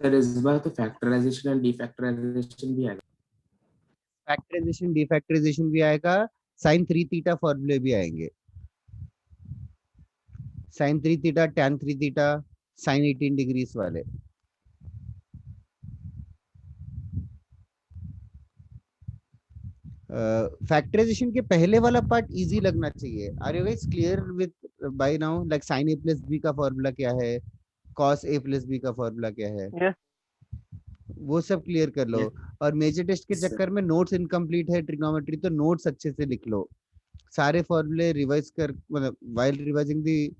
Sir इस बार तो factorisation and डीफैक्टराइजेशन भी आएगा। फैक्टराइजेशन डिफैक्टराइजेशन भी आएगा, साइन 3 थीटा फॉर्मूले भी आएंगे, sine 3 theta, tan 3 theta, sine 18 degrees वाले। फैक्टराइजेशन के पहले वाला पार्ट इजी लगना चाहिए। Are you guys clear with by now, like sine A plus B का फॉर्मूला क्या है, कॉस ए प्लस बी का फॉर्मूला क्या है, यस वो सब क्लियर कर लो। और मेजर टेस्ट के Yes, sir. चक्कर में नोट्स इनकम्प्लीट है ट्रिग्नोमेट्री, तो नोट्स अच्छे से लिख लो, सारे फॉर्मूले रिवाइज कर, मतलब while revising the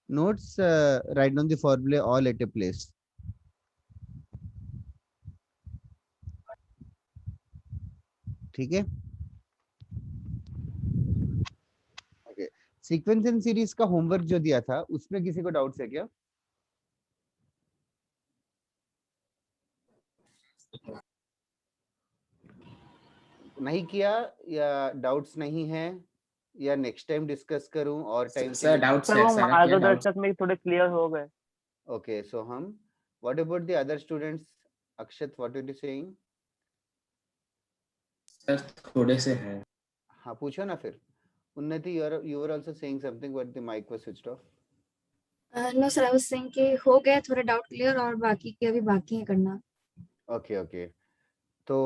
notes write down the फॉर्मूले ऑल एट ए प्लेस। ठीक है, ओके। सीक्वेंस एंड सीरीज का होमवर्क जो दिया था उसमें किसी को डाउट्स है क्या? नहीं किया, या डाउट्स नहीं है, या नेक्स्ट टाइम डिस्कस करूं और टाइम के सर लिए? डाउट्स सर, है, वो सर क्या डाउट्स? मार्गदर्शक में थोड़े क्लियर हो गए। Okay, so hmm, what about the other students? Akshat, what are you saying? Sir थोड़े से हैं। हाँ पूछो ना फिर। उन्नति, you were also saying something but the mic was switched off. No sir, I was saying कि हो गए थोड़े डाउट क्लियर और बाकी के अभी बाकी है करना। ओके ओके, तो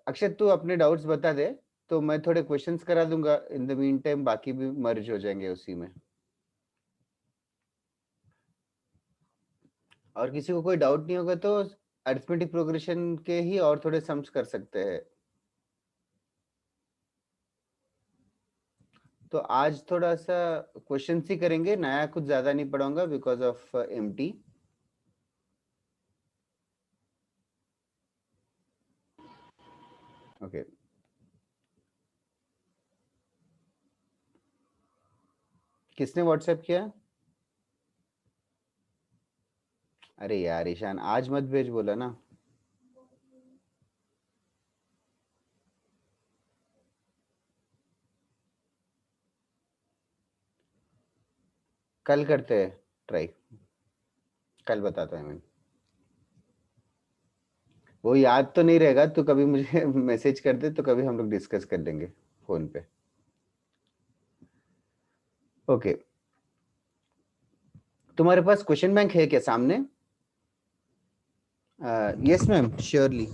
अक्षत तू अपने डाउट्स बता दे, तो मैं थोड़े क्वेश्चंस करा दूंगा, इन द मीन टाइम बाकी भी मर्ज हो जाएंगे उसी में। और किसी को कोई डाउट नहीं होगा तो अरिथमेटिक प्रोग्रेशन के ही और थोड़े सम्स कर सकते हैं। तो आज थोड़ा सा क्वेश्चन ही करेंगे, नया कुछ ज्यादा नहीं पढ़ाऊंगा बिकॉज ऑफ एमटी। ओके, किसने व्हाट्सएप किया? अरे यार ईशान, आज मत भेज बोला ना। कल करते हैं ट्राई, कल बताता है मैं। वो याद तो नहीं रहेगा, तो कभी मुझे मैसेज कर दे, तो कभी हम लोग डिस्कस कर लेंगे फोन पे। ओके, तुम्हारे पास क्वेश्चन बैंक है क्या सामने? Yes ma'am, surely.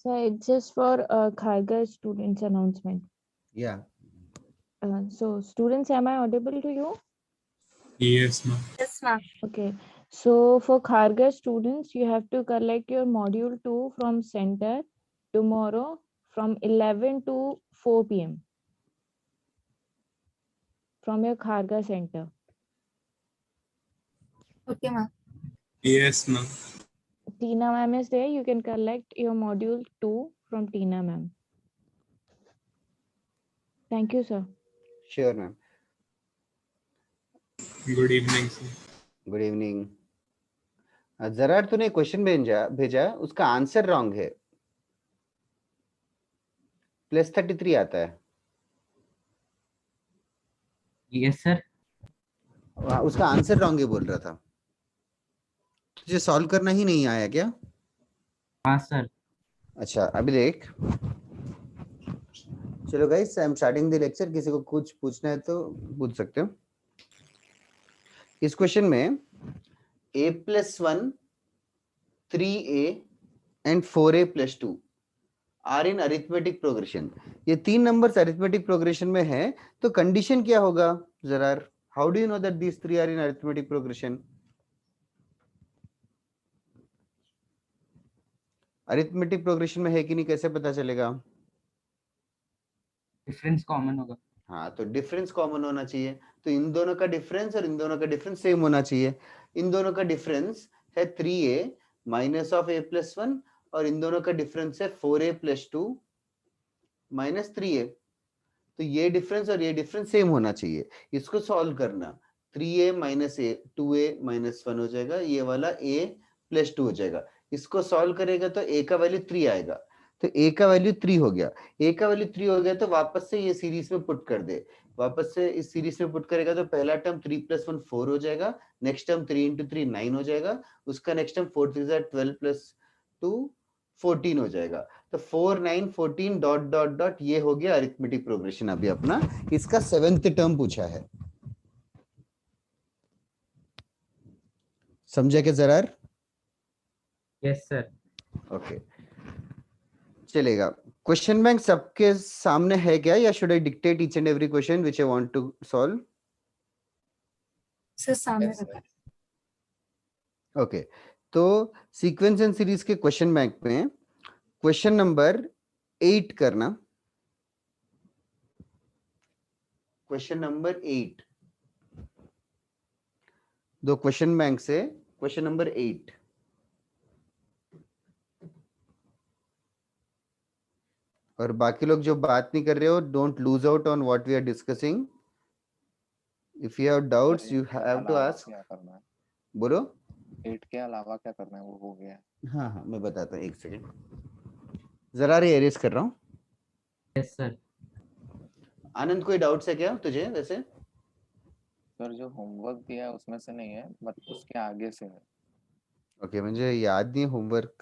So it's just for Khargar students announcement. या So students, am I audible to you? Yes, ma'am. Yes ma'am. Okay. So for Khargar students, you have to collect your module 2 from center tomorrow from 11 to 4 p.m. from your Khargar center. Okay ma'am. Yes, ma'am. Tina ma'am is there. You can collect your module 2 from Tina ma'am. Thank you, sir. Sure ma'am. Good evening, sir. Good evening. जरा तूने question भेजा उसका answer wrong है, +33 आता है। Yes sir. उसका answer wrong है बोल रहा था। तुझे सॉल्व करना ही नहीं आया क्या? हाँ सर। अच्छा अभी देख, चलो guys, I am starting the lecture. किसी को कुछ पूछना है तो पूछ सकते हो। इस क्वेश्चन में a+1 3a and 4a+2 are in arithmetic progression. ये तीन नंबर्स अरिथमेटिक प्रोग्रेशन में है, तो कंडीशन क्या होगा जरा? How do you know that these three are in arithmetic progression? Arithmetic progression में है कि नहीं, कैसे पता चलेगा? डिफरेंस कॉमन होगा। हाँ, तो डिफरेंस कॉमन होना चाहिए, तो इन दोनों का डिफरेंस और इन दोनों का डिफरेंस सेम होना चाहिए। इन दोनों का डिफरेंस है 3a माइनस ऑफ a+1 और इन दोनों का डिफरेंस है 4a+2 माइनस 3a। तो ये डिफरेंस और ये डिफरेंस सेम होना चाहिए। इसको सॉल्व करना, 3a minus a 2a minus 1 हो जाएगा, ये वाला a+2 हो जाएगा। इसको सॉल्व करेगा तो a का वैल्यू 3 आएगा। तो a का वैल्यू 3 हो गया, a का वैल्यू 3 हो गया तो वापस से ये सीरीज में पुट कर दे, वापस से इस सीरीज में पुट करेगा तो पहला टर्म 3 + 1 4 हो जाएगा, नेक्स्ट टर्म 3 × 3 9 हो जाएगा, उसका नेक्स्ट टर्म 4 3 12 + 2 14 हो जाएगा। तो 4 9 14 डॉट डॉट डॉट, ये हो गया अरिथमेटिक प्रोग्रेशन अभी अपना। इसका 7th टर्म पूछा है, समझा क्या जरार? Yes sir. ओके चलेगा। क्वेश्चन बैंक सबके सामने है क्या, या should I dictate each and every question which I want to solve? Sir सामने रखा है। ओके तो सीक्वेंस एंड सीरीज के क्वेश्चन बैंक में क्वेश्चन नंबर 8 करना, क्वेश्चन नंबर 8, दो क्वेश्चन बैंक से क्वेश्चन नंबर 8। और बाकी लोग जो बात नहीं कर रहे हो, don't lose out on what we are discussing. If you have doubts you have to ask. क्या करना है? बोलो। 8 के अलावा क्या करना है, वो हो गया है। हाँ हाँ मैं बताता हूँ, एक सेकेंड जरा रे एरेज कर रहा हूँ। Yes sir. आनंद कोई डाउट्स है क्या तुझे वैसे? सर जो होमवर्क दिया है उसमें से नहीं है, बट उसके आगे से है। ओके मुझे याद नहीं होमवर्क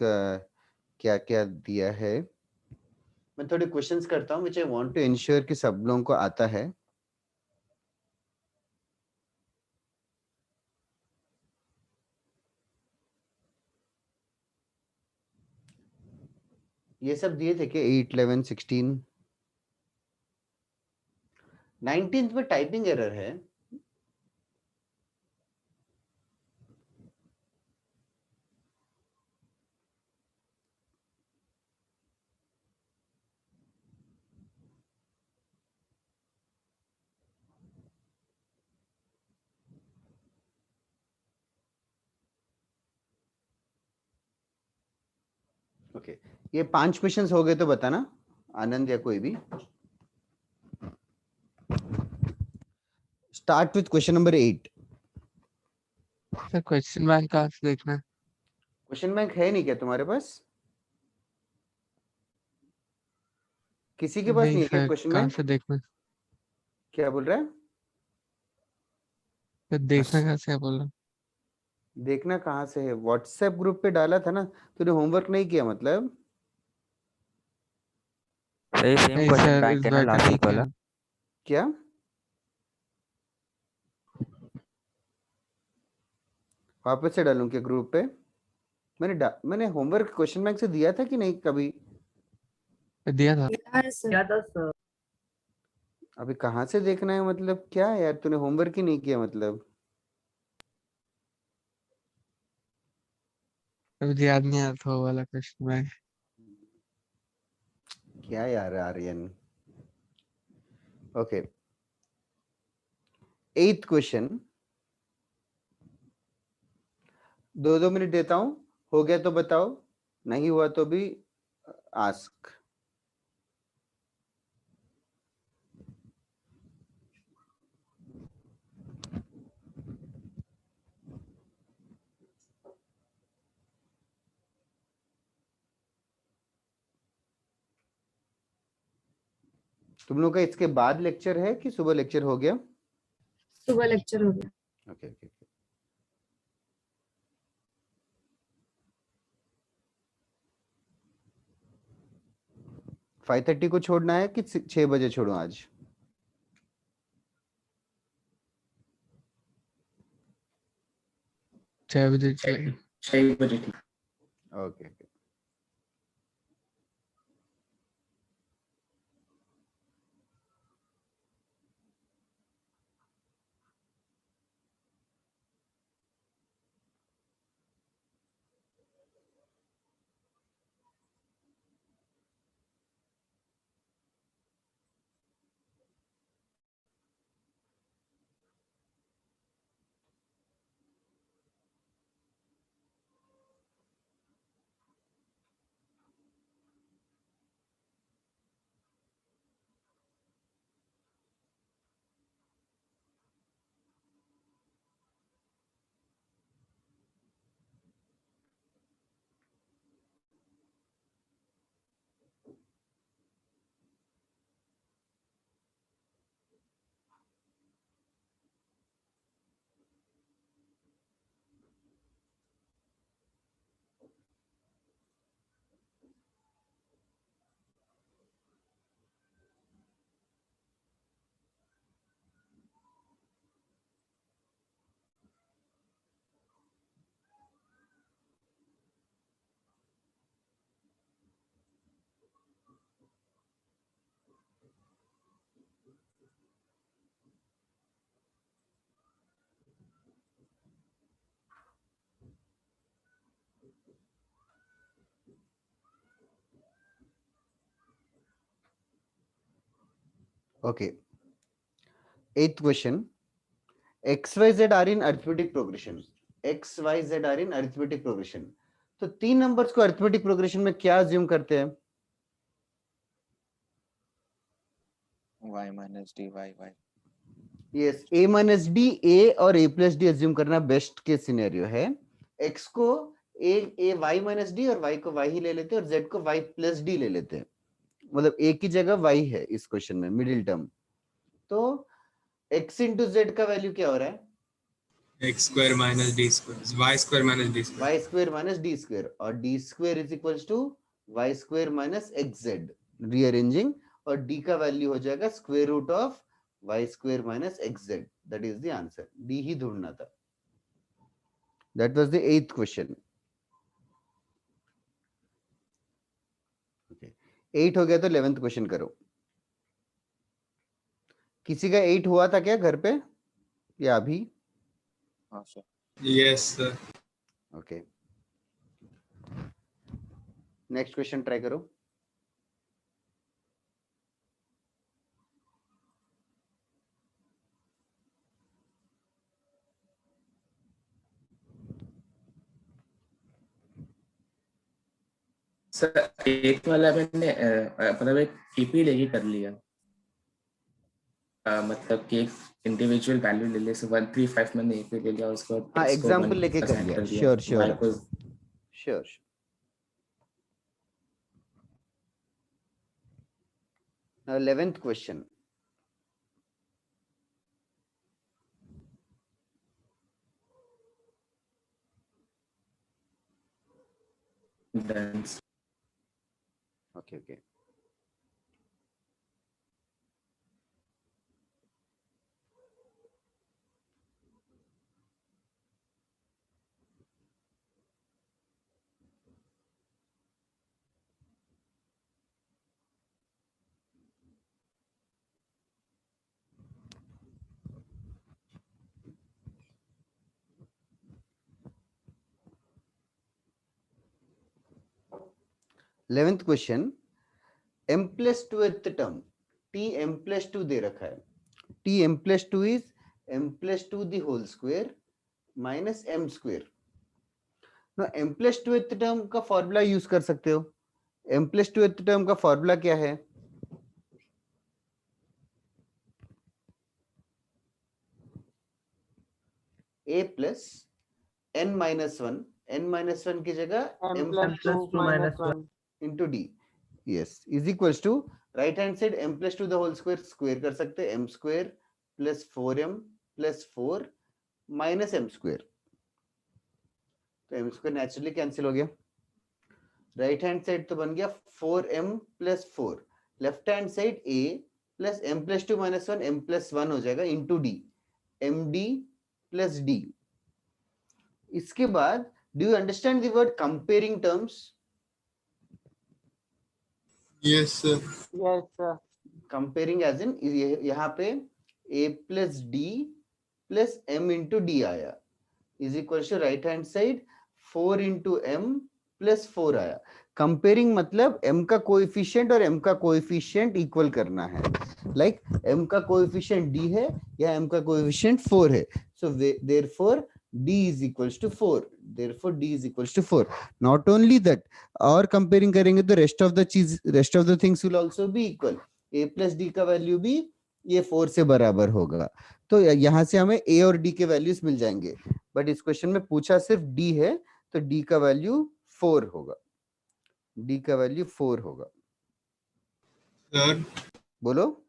क्या क्या दिया है। मैं थोड़े क्वेश्चंस करता हूँ which I want to ensure कि सब लोगों को आता है। ये सब दिए थे कि 8 11 16 19th में टाइपिंग एरर है। ओके ये 5 क्वेश्चंस हो गए तो बताना, आनंद या कोई भी। Start with question number 8। Sir question bank कहाँ से देखना है? क्वेश्चन बैंक है नहीं क्या तुम्हारे पास? किसी के पास नहीं नहीं है क्या सर, क्वेश्चन कहाँ बैंक? से देखना है? क्या बोल रहा है? सर देखना कहाँ से है बोल रहा हूँ। देखना कहाँ से है? व्हाट्सएप ग्रुप पे डाला था ना, तूने होमवर्क नहीं किया मतलब? सही सेम नहीं क्वेश्चन सर, बैंक इस है ना बार का लास्ट नहीं वीक वाला? किया। क्या वापस से डालूं क्या ग्रुप पे? मैंने होमवर्क क्वेश्चन बैंक से दिया था कि नहीं कभी? दिया था। यार सर अभी कहाँ से देखना है मतलब क्या है यार, तूने होमवर्क ही नहीं किया मतलब? अभी याद नहीं आता वो वाला क्वेश्चन बैंक। क्या यार Aryan. Okay 8th question, 2 minute देता हूं, हो गया तो बताओ, नहीं हुआ तो भी आस्क। तुम लोग का इसके बाद लेक्चर है कि सुबह लेक्चर हो गया? सुबह लेक्चर हो गया। ओके ओके 5:30 को छोड़ना है कि 6 बजे छोड़ूं आज? 6 बजे चलेगा। 6 बजे ठीक। Okay okay Okay. Eighth question. X, Y, Z are in arithmetic progression. X, Y, Z are in arithmetic progression. तो 3 नंबर्स को arithmetic progression में क्या assume करते हैं? y minus dy y. Yes, a minus d, a और a plus d assume करना best के scenario है. X को a y minus d और y को y ही ले लेते हैं और z को y plus d ले लेते हैं. मतलब a की जगह y है इस क्वेश्चन में मिडिल टर्म. तो x into z का वैल्यू क्या हो रहा है? x square minus d square, y square minus d square. y square minus d square और d square is equals to y square minus xz. Rearranging और d का value हो जाएगा square root of y square minus xz. That is the answer. d ही ढूंढना था. That was the 8th question. Okay 8 हो गया तो 11th क्वेश्चन करो. किसी का 8 हुआ था क्या घर पे या अभी? हाँ sir. Yes sir. Okay next question try करो. सर एक वाला मैंने मतलब एक केपी लेके कर लिया. मतलब कि इंडिविजुअल वैल्यू ले ले. 135 मैंने एक ले लिया उसको. हाँ एग्जांपल लेके कर लिया. Sure sure sure. Now 11th question. Okay. Eleventh question. m plus 2th term t m plus 2 दे रखा है. t m plus 2 is m plus 2 the whole square minus m square. Now m plus 2th term का formula use कर सकते हो. m plus 2th term का formula क्या है? a plus n minus 1. n minus 1 की जगह m plus 2 minus 1 into d. Yes, is equals to right hand side m plus 2 the whole square square कर सकते हैं. m square plus 4m plus 4 minus m square. तो m square naturally cancel हो गया. Right hand side तो बन गया 4m plus 4. Left hand side a plus m plus 2 minus 1 m plus 1 हो जाएगा into d. md plus d. इसके बाद do you understand the word comparing terms? Yes sir. yes sir comparing as in यहाँ पे a plus D plus m into D आया is equal to right hand side 4 into m plus 4 आया. Comparing मतलब m का coefficient और m का coefficient equal करना है. लाइक m का कोएफिशिएंट d है या m का कोएफिशिएंट 4 है. So therefore d is equals to 4. Therefore d is equals to 4. Not only that, और कंपेयरिंग करेंगे तो rest of the things will also be equal. a plus D का value भी ये 4 से बराबर होगा. तो यहाँ से हमें a और d के वैल्यूज मिल जाएंगे. बट इस क्वेश्चन में पूछा सिर्फ d है तो d का वैल्यू 4 होगा. d का वैल्यू 4 होगा. सर बोलो.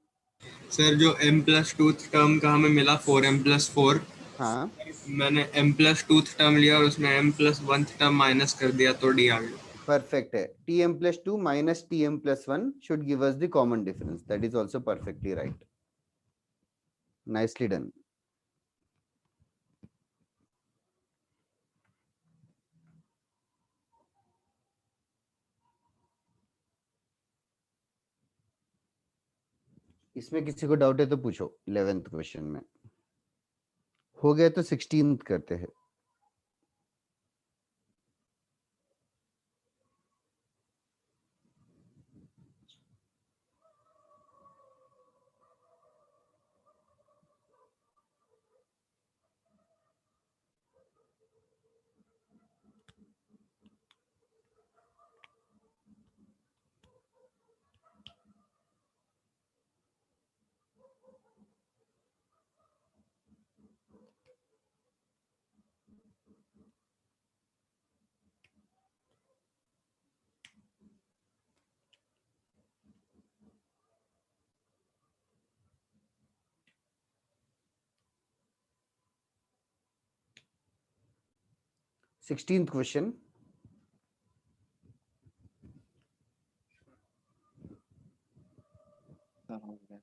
सर जो m plus 2th टर्म का हमें मिला 4m plus 4. हाँ मैंने m plus 2th टर्म लिया और उसमें m plus 1th term minus कर दिया तो d आ गया. परफेक्ट है. tm plus 2 minus tm plus 1 should give us the common difference. That is also perfectly right. Nicely done. इसमें किसी को डाउट है तो पूछो. 11th क्वेश्चन में हो गया तो 16th करते हैं. 16th क्वेश्चन, सर हो गया।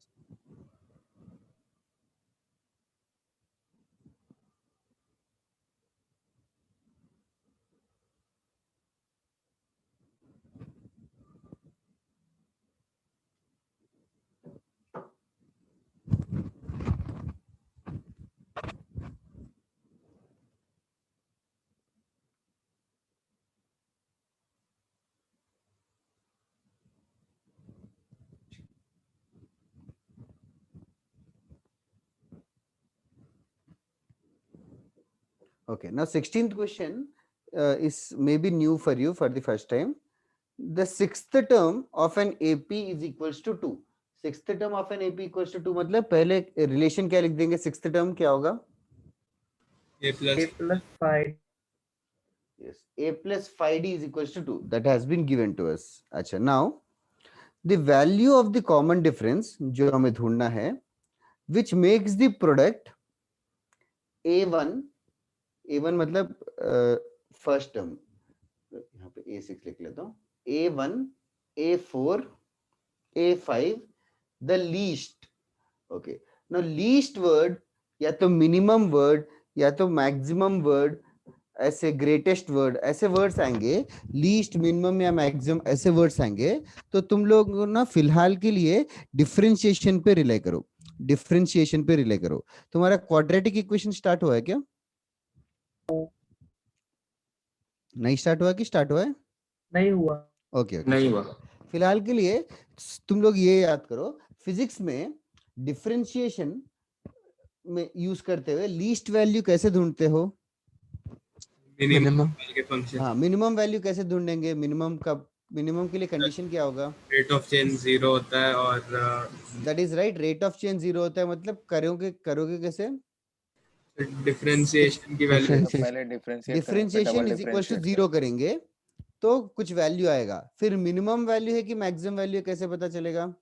okay, now 16th question is maybe new for you for the first time. The sixth term of an AP is equals to 2. Sixth term of an AP equals to 2 मतलब पहले relation क्या लिख देंगे? sixth term क्या होगा? A plus plus 5. Yes, A plus 5D is equals to 2. That has been given to us. अच्छा, now the value of the common difference जो हमें ढूंढना है, which makes the product A1 मतलब फर्स्ट टर्म, यहाँ पे A6 लिख लेता हूँ, A1, A4, A5, the least. Okay, now least word या तो minimum word या तो maximum word, ऐसे ग्रेटेस्ट वर्ड, ऐसे वर्ड्स आएंगे, लीस्ट, मिनिमम या मैक्सिमम ऐसे वर्ड्स आएंगे, तो तुम लोग ना फिलहाल के लिए डिफरेंशिएशन पे रिले करो, डिफरेंशिएशन पे रिले करो। तुम्हारा क्वाड्रेटिक इक्वेशन स्टार्ट हुआ है क्या? नहीं स्टार्ट हुआ कि स्टार्ट हुआ है? नहीं हुआ। ओके, नहीं हुआ। फिलहाल के लिए तुम लोग ये याद करो, फिजिक्स में डिफरेंशिएशन में यूज करते हुए लीस्ट वैल्यू कैसे ढूंढते हो? मिनिमम के फंक्शन। हाँ, मिनिमम वैल्यू कैसे ढूंढेंगे? मिनिमम का, मिनिमम के लिए कंडीशन क्या होगा? रेट ऑफ चेंज 0 होता है और that is right, rate of change 0 होता है, मतलब करोगे कैसे? डिफरेंशिएशन की वैल्यू Differentiation. पहले डिफरेंशिएशन इज इक्वल टू 0 करेंगे तो कुछ वैल्यू आएगा, फिर मिनिमम वैल्यू है कि मैक्सिमम वैल्यू है, कैसे पता चलेगा?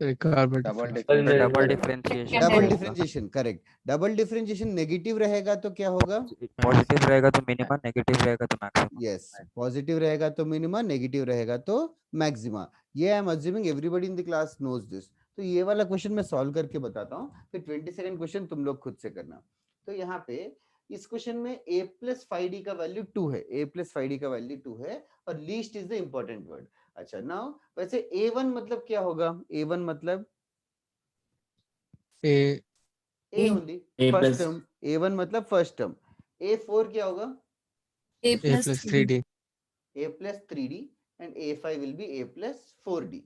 Required double Double differentiation. Double differentiation, correct. Double differentiation negative रहेगा तो क्या होगा? पॉजिटिव रहेगा तो मिनिमम, नेगेटिव रहेगा तो मैक्सिमम। यस, पॉजिटिव रहेगा तो मिनिमा, नेगेटिव रहेगा तो मैक्सिमा। ये I am assuming everybody in the class knows this. तो ये वाला क्वेश्चन मैं सॉल्व करके बताता हूँ, फिर 22nd क्वेश्चन तुम लोग खुद से करना। तो यहाँ पे इस क्वेश्चन में a प्लस 5d का वैल्यू 2 है, a प्लस 5d का वैल्यू 2 है और least is the important word. अच्छा, नाउ वैसे a1 मतलब क्या होगा? a1 मतलब A a only, A first plus- term, a1 मतलब फर्स्ट टर्म। a4 क्या होगा? A A plus plus 3D. 3D. a plus 3d and a5 will be a plus 4d।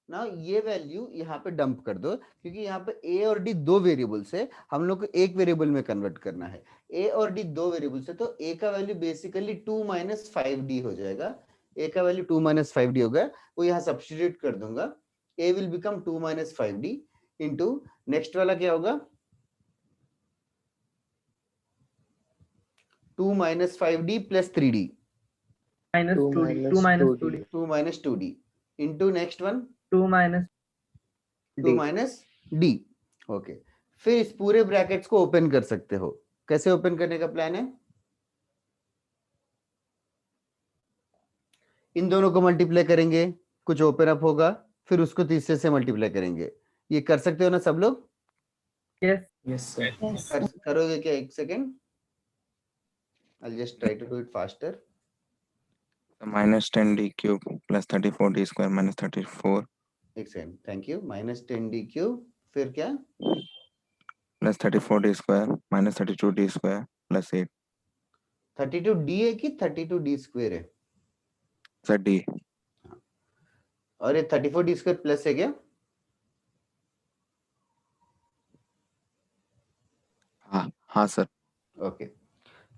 ना ये वैल्यू यहाँ पे डंप कर दो, क्योंकि यहाँ पे a और d दो वेरिएबल्स है, हम लोग को एक वेरिएबल में कन्वर्ट करना है। a और d दो वेरिएबल्स है, तो a का वैल्यू बेसिकली 2 minus 5d हो जाएगा। a का वैल्यू 2 minus 5d होगा, वो यहाँ सब्स्टिट्यूट कर दूंगा, a will become 2 minus 5d into next वाला क्या होगा? 2 minus 5d plus 3d, minus 2D. 2 minus 2D. 2 minus 2d into next one 2 minus 2 minus d। Okay, फिर इस पूरे ब्रैकेट्स को ओपन कर सकते हो। कैसे ओपन करने का प्लान है? इन दोनों को मल्टीप्लाई करेंगे, कुछ ओपन अप होगा, फिर उसको तीसरे से मल्टीप्लाई करेंगे। ये कर सकते हो ना सब लोग? yes. Yes sir. Yes. करोगे क्या? एक second, I'll just try to do it faster. minus 10d cube plus 34d square minus 34 एक second, thank you. Minus 10d cube, फिर क्या? plus 34d square minus 32d square plus 8 32d है कि 32d square है? Sir d। और ये 34d square plus है क्या? हाँ सर। ओके,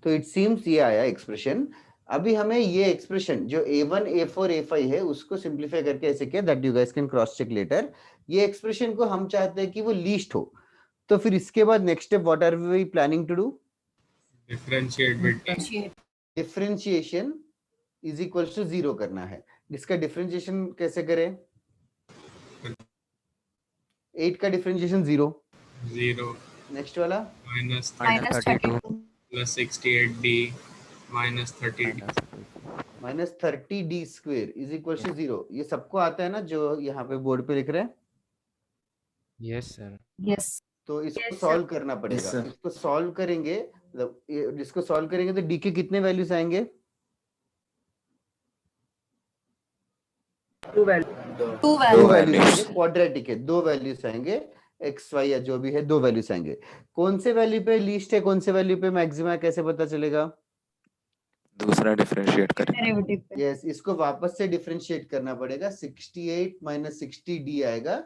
तो इट सीम्स ये आया एक्सप्रेशन। अभी हमें ये एक्सप्रेशन जो a1 a4 a5 है उसको सिंपलीफाई करके ऐसे किया, that you guys can cross check later. ये एक्सप्रेशन को हम चाहते हैं कि वो लीस्ट हो, तो फिर इसके बाद next step what are we planning to do? Differentiate with Differentiate. Differentiation is equals to 0 करना है। इसका डिफरेंशिएशन कैसे करें? 8 का डिफरेंशिएशन 0। 0 नेक्स्ट वाला minus Minus 32. plus 68d minus 30 minus 30d square is equal to 0। ये सबको आता है ना जो यहाँ पे बोर्ड पे लिख रहे हैं? Yes sir. यस तो इसको Yes, sir. सॉल्व करना पड़ेगा। sir. इसको सॉल्व करेंगे, मतलब इसको सॉल्व करेंगे तो डी के कितने वैल्यूज आएंगे? 2 value. टू दो वैल्यू वैल्यूज values. आएंगे, क्वाड्रेटिक है, दो वैल्यूज आएंगे, एक्स वाई या जो भी है, दो वैल्यूज आएंगे। कौन से वैल्यू पे लीस्ट है, कौन से वैल्यू पे मैक्सिमम है, कैसे पता चलेगा? दूसरा डिफरेंशिएट करेंगे। डेरिवेटिव पे। यस, इसको वापस से डिफरेंशिएट करना पड़ेगा। 68 माइनस 60d आएगा,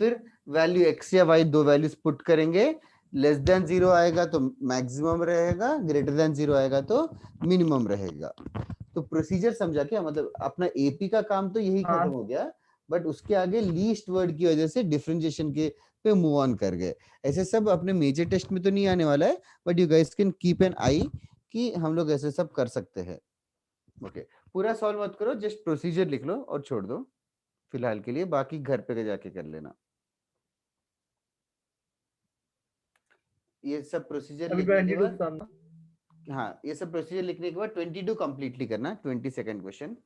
फिर वैल्यू x या y दो वैल्यूज पुट करेंगे। लेस देन 0 आएगा तो मैक्सिमम रहेगा, ग्रेटर देन 0 आएगा तो मिनिमम रहेगा। तो प्रोसीजर समझा क्या? मतलब अपना एपी का काम तो यही हाँ। खत्म हो गया, बट उसके आगे लीस्ट वर्ड की वजह से डिफरेंशिएशन के पे मूव ऑन कर गए। ऐसे सब अपने मेजर टेस्ट में तो नहीं आने वाला है, but you guys can keep an eye कि हम लोग ऐसे सब कर सकते हैं। ओके, पूरा सॉल्व मत करो, जस्ट प्रोसीजर लिख लो और छोड़ दो फिलहाल के लिए, बाकी घर पे जाके कर लेना। ये सब प्रोसीजर अभी लिखने के 22 बाद, sum. हाँ ये सब प्रोसीजर लिखने के बाद 22 कंप्लीटली करना। 22nd question.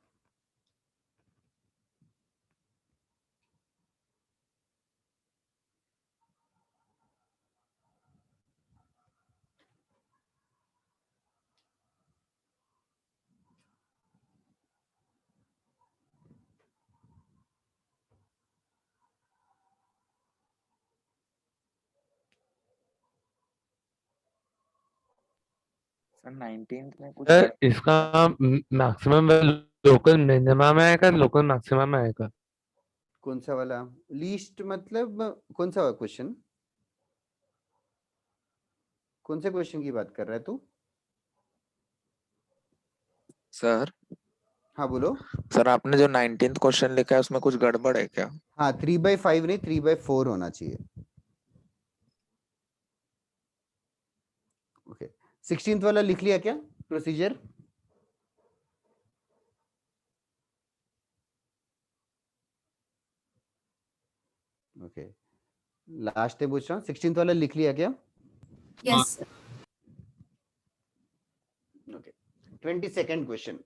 सर 19th में कुछ सर इसका मैक्सिमम लोकल मिनिमम में आएगा, लोकल मैक्सिमम में आएगा? कौन सा वाला लीस्ट, मतलब कौन सा क्वेश्चन? कौन से क्वेश्चन की बात कर रहा है तू? सर हाँ बोलो। सर आपने जो 19th क्वेश्चन लिखा है उसमें कुछ गड़बड़ है क्या? हाँ 3/5 नहीं 3/4 होना चाहिए। ओके, 16th वाला लिख लिया क्या प्रोसीजर? ओके, लास्ट टाइम पूछ रहा हूँ, 16th वाला लिख लिया क्या? Yes okay, 22nd question.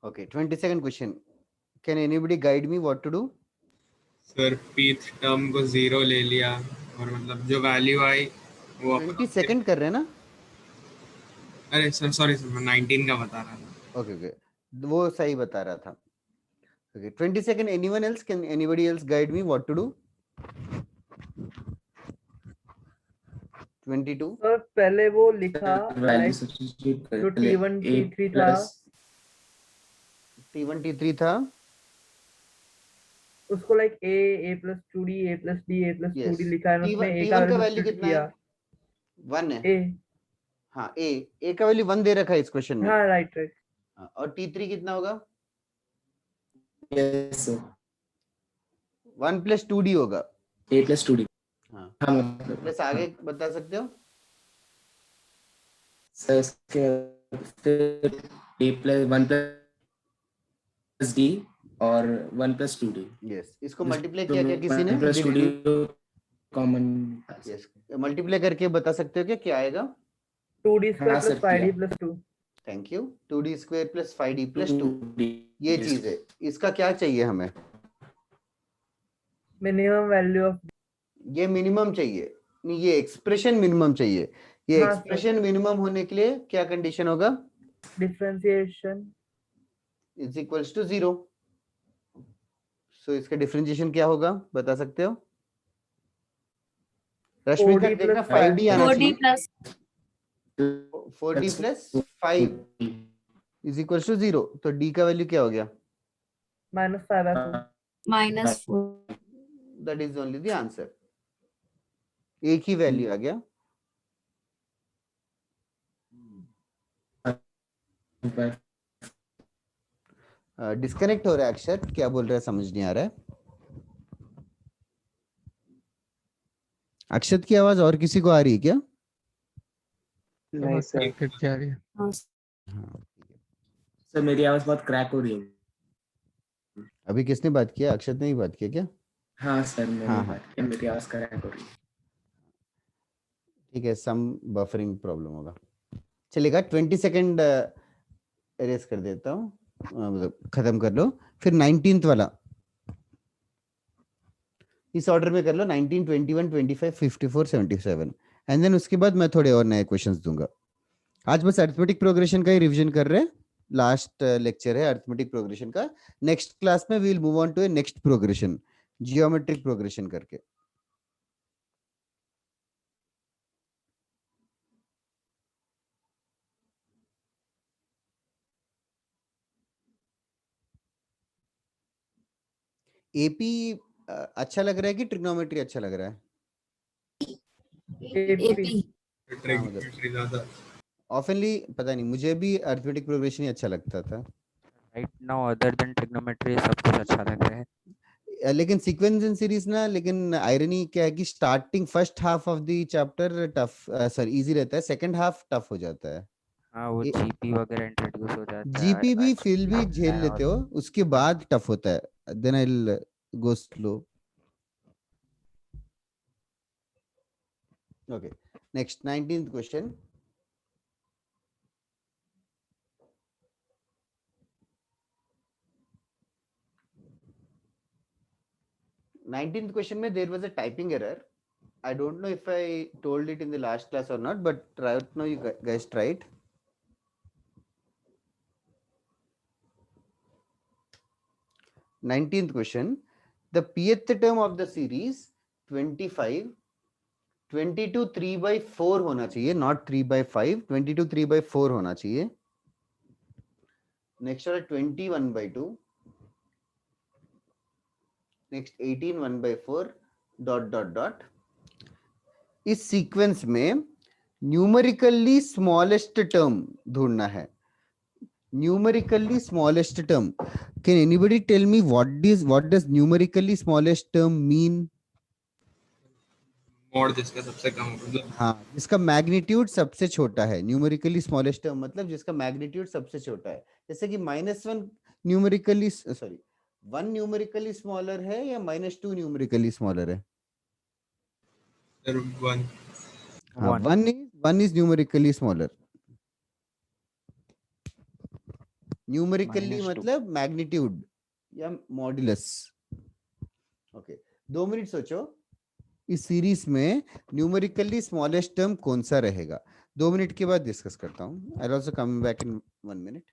Okay, 22nd question. Can anybody guide me what to do? Sir pth term को 0 ले लिया और मतलब जो वैल्यू आई वो अपन 22nd कर रहे हैं ना? अरे सर सॉरी सर मैं 19 का बता रहा था। Okay, okay. वो सही बता रहा था. Okay, 22nd. Anyone else? Can anybody else guide me what to do? 22. Sir पहले वो लिखा वैल्यू like सब्स्टिट्यूट जो कर T1 T3 था T1 T3 था. उसको like a plus 2d a plus d a plus Yes. 2d लिखा है और उसमें a T1 का का वैल्यू वैल्यू substitute कितना किया है? 1 है. a हाँ, a का वैल्यू 1 दे रखा है इस क्वेश्चन में. हाँ राइट राइट हाँ, और T3 कितना होगा? यस सर 1 plus 2d होगा. a plus 2d हाँ. हाँ मतलब प्लस आगे बता सकते हो? सर इसके फिर a plus 1 plus d और 1 plus 2d यस. इसको मल्टीप्लाई किया क्या किसी ने? 1 plus 2d common yes. Multiply करके बता सकते हो क्या क्या आएगा? 2d square हाँ, plus सर, 5d किया। plus 2 thank you. 2d square plus 5d plus 2. 2d ये चीज है. इसका क्या चाहिए हमें? minimum value of ये मिनिमम चाहिए. नहीं, ये एक्सप्रेशन मिनिमम चाहिए. ये हाँ, सर. एक्सप्रेशन मिनिमम होने के लिए क्या कंडीशन होगा? differentiation is equals to 0. सो इसका डिफरेंशिएशन क्या होगा बता सकते हो? रश्मिका 4d देखना plus 5d आना 4d चाहिए. plus 4d plus 5 is equals to 0. तो d का वैल्यू क्या हो गया? minus 5/4 minus 4. That is only the answer. एक ही वैल्यू आ गया. डिस्कनेक्ट हो रहा है अक्षर. क्या बोल रहा है समझ नहीं आ रहा है. अक्षत की आवाज और किसी को आ रही है क्या? नहीं सर कट जा रही है। हाँ. सर मेरी आवाज बहुत क्रैक हो रही है। अभी किसने बात किया? अक्षत ने ही बात किया क्या? हाँ सर मैंने हाँ, बात की, मेरी आवाज क्रैक हो रही है। ठीक है. सम बफरिंग प्रॉब्लम होगा. चलेगा. 22nd एरेज कर देता हूँ. मतलब खत्म कर लो. फिर 19th वाला इस ऑर्डर में कर लो. 19, 21, 25, 54, 77 एंड देन उसके बाद मैं थोड़े और नए क्वेश्चंस दूंगा. आज बस अरिथमेटिक प्रोग्रेशन का ही रिवीजन कर रहे हैं. लास्ट लेक्चर है अरिथमेटिक प्रोग्रेशन का. नेक्स्ट क्लास में we will move on to a next progression, geometric progression करके. एपी अच्छा लग रहा है कि ट्रिग्नोमेट्री अच्छा लग रहा है? AP. ट्रिग्नोमेट्री ज्यादा ऑफनली पता नहीं, मुझे भी अरिथमेटिक प्रोग्रेशन ही अच्छा लगता था. Right now other than trigonometry सब कुछ अच्छा लग रहा है. लेकिन सीक्वेंस इन सीरीज ना, लेकिन आयरनी क्या है कि starting first half of the chapter tough sorry easy रहता है. सेकंड हाफ टफ हो जाता है. हाँ वो जीपी वगैरह इंट्रोड्यूस हो जाता है. जीपी भी फिल भी झेल लेते हो, उसके बाद टफ होता है. Then I will go slow. Okay. Next 19th question. Nineteenth question में there was a typing error. I don't know if I told it in the last class or not, but right now you guys tried. Nineteenth question. The pth term of the series 25, 22 3/4 होना चाहिए, not 3/5. 22 3/4 होना चाहिए. Next वाला 20 1/2. Next 18 1/4 dot dot dot. इस sequence में numerically smallest term ढूंढना है. Numerically smallest term. Can anybody tell me what does numerically smallest term mean? Mode जिसका सबसे कम मतलब हाँ, जिसका मैग्नीट्यूड सबसे छोटा है. न्यूमेरिकली स्मॉलेस्ट टर्म मतलब जिसका मैग्नीट्यूड सबसे छोटा है. जैसे कि -1 न्यूमेरिकली सॉरी 1 न्यूमेरिकली स्मॉलर है या -2 न्यूमेरिकली स्मॉलर है? Sir 1 1 is numerically smaller. Numerically -2. मतलब मैग्नीट्यूड या मॉड्यूलस। ओके 2 मिनट सोचो, इस सीरीज में न्यूमेरिकली स्मॉलेस्ट टर्म कौन सा रहेगा। 2 मिनट के बाद डिस्कस करता हूँ। I also coming back in 1 minute.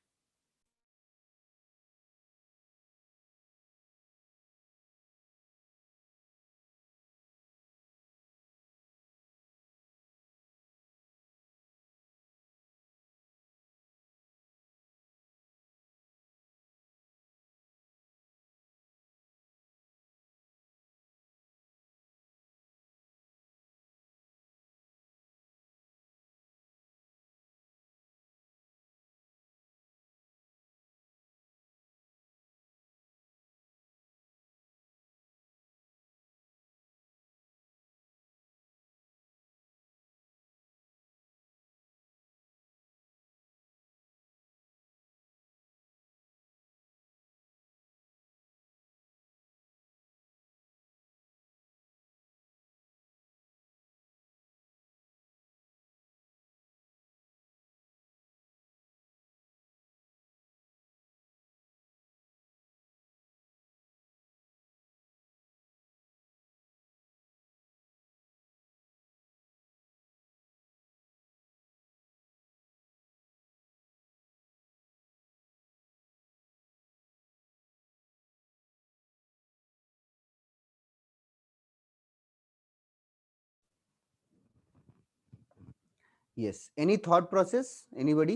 Yes. Any thought process? Anybody?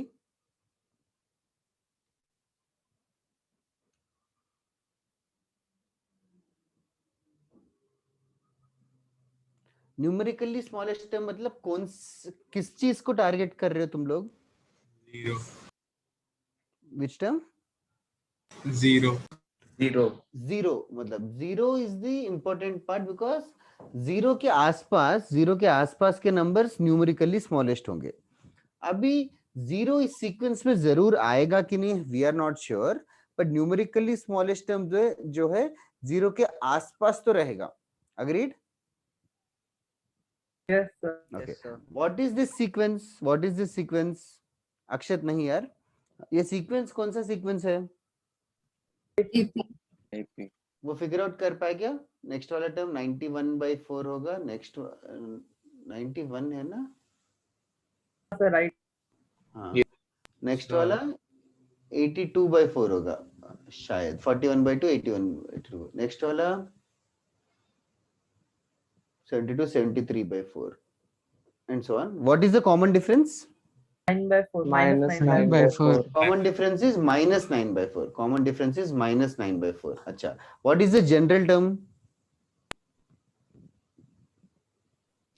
Numerically smallest term मतलब किस चीज को टारगेट कर रहे हो तुम लोग? 0. Which term? 0. 0. जीरो मतलब zero is the important part because zero के आसपास के नंबर्स न्यूमेरिकली स्मॉलेस्ट होंगे। अभी जीरो इस सीक्वेंस में जरूर आएगा कि नहीं we are not sure, but numerically smallest term जो है जीरो के आसपास तो रहेगा। Agreed? Yes, sir. Okay. What is this sequence? What is this sequence? अक्षत नहीं यार, ये सीक्वेंस कौन सा सीक्वेंस है? AP. वो फिगर आउट कर पाए क्या? नेक्स्ट वाला टर्म 91/4 होगा। नेक्स्ट 91 है ना? Sir, right. हाँ। Yes, next sir. वाला 82/4 होगा शायद। 41/2 81/2। नेक्स्ट वाला 72 73/4 and so on. What is the common difference? 9/4. Minus 9/4. Common difference is -9/4. Common difference is -9/4. अच्छा, what is the general term?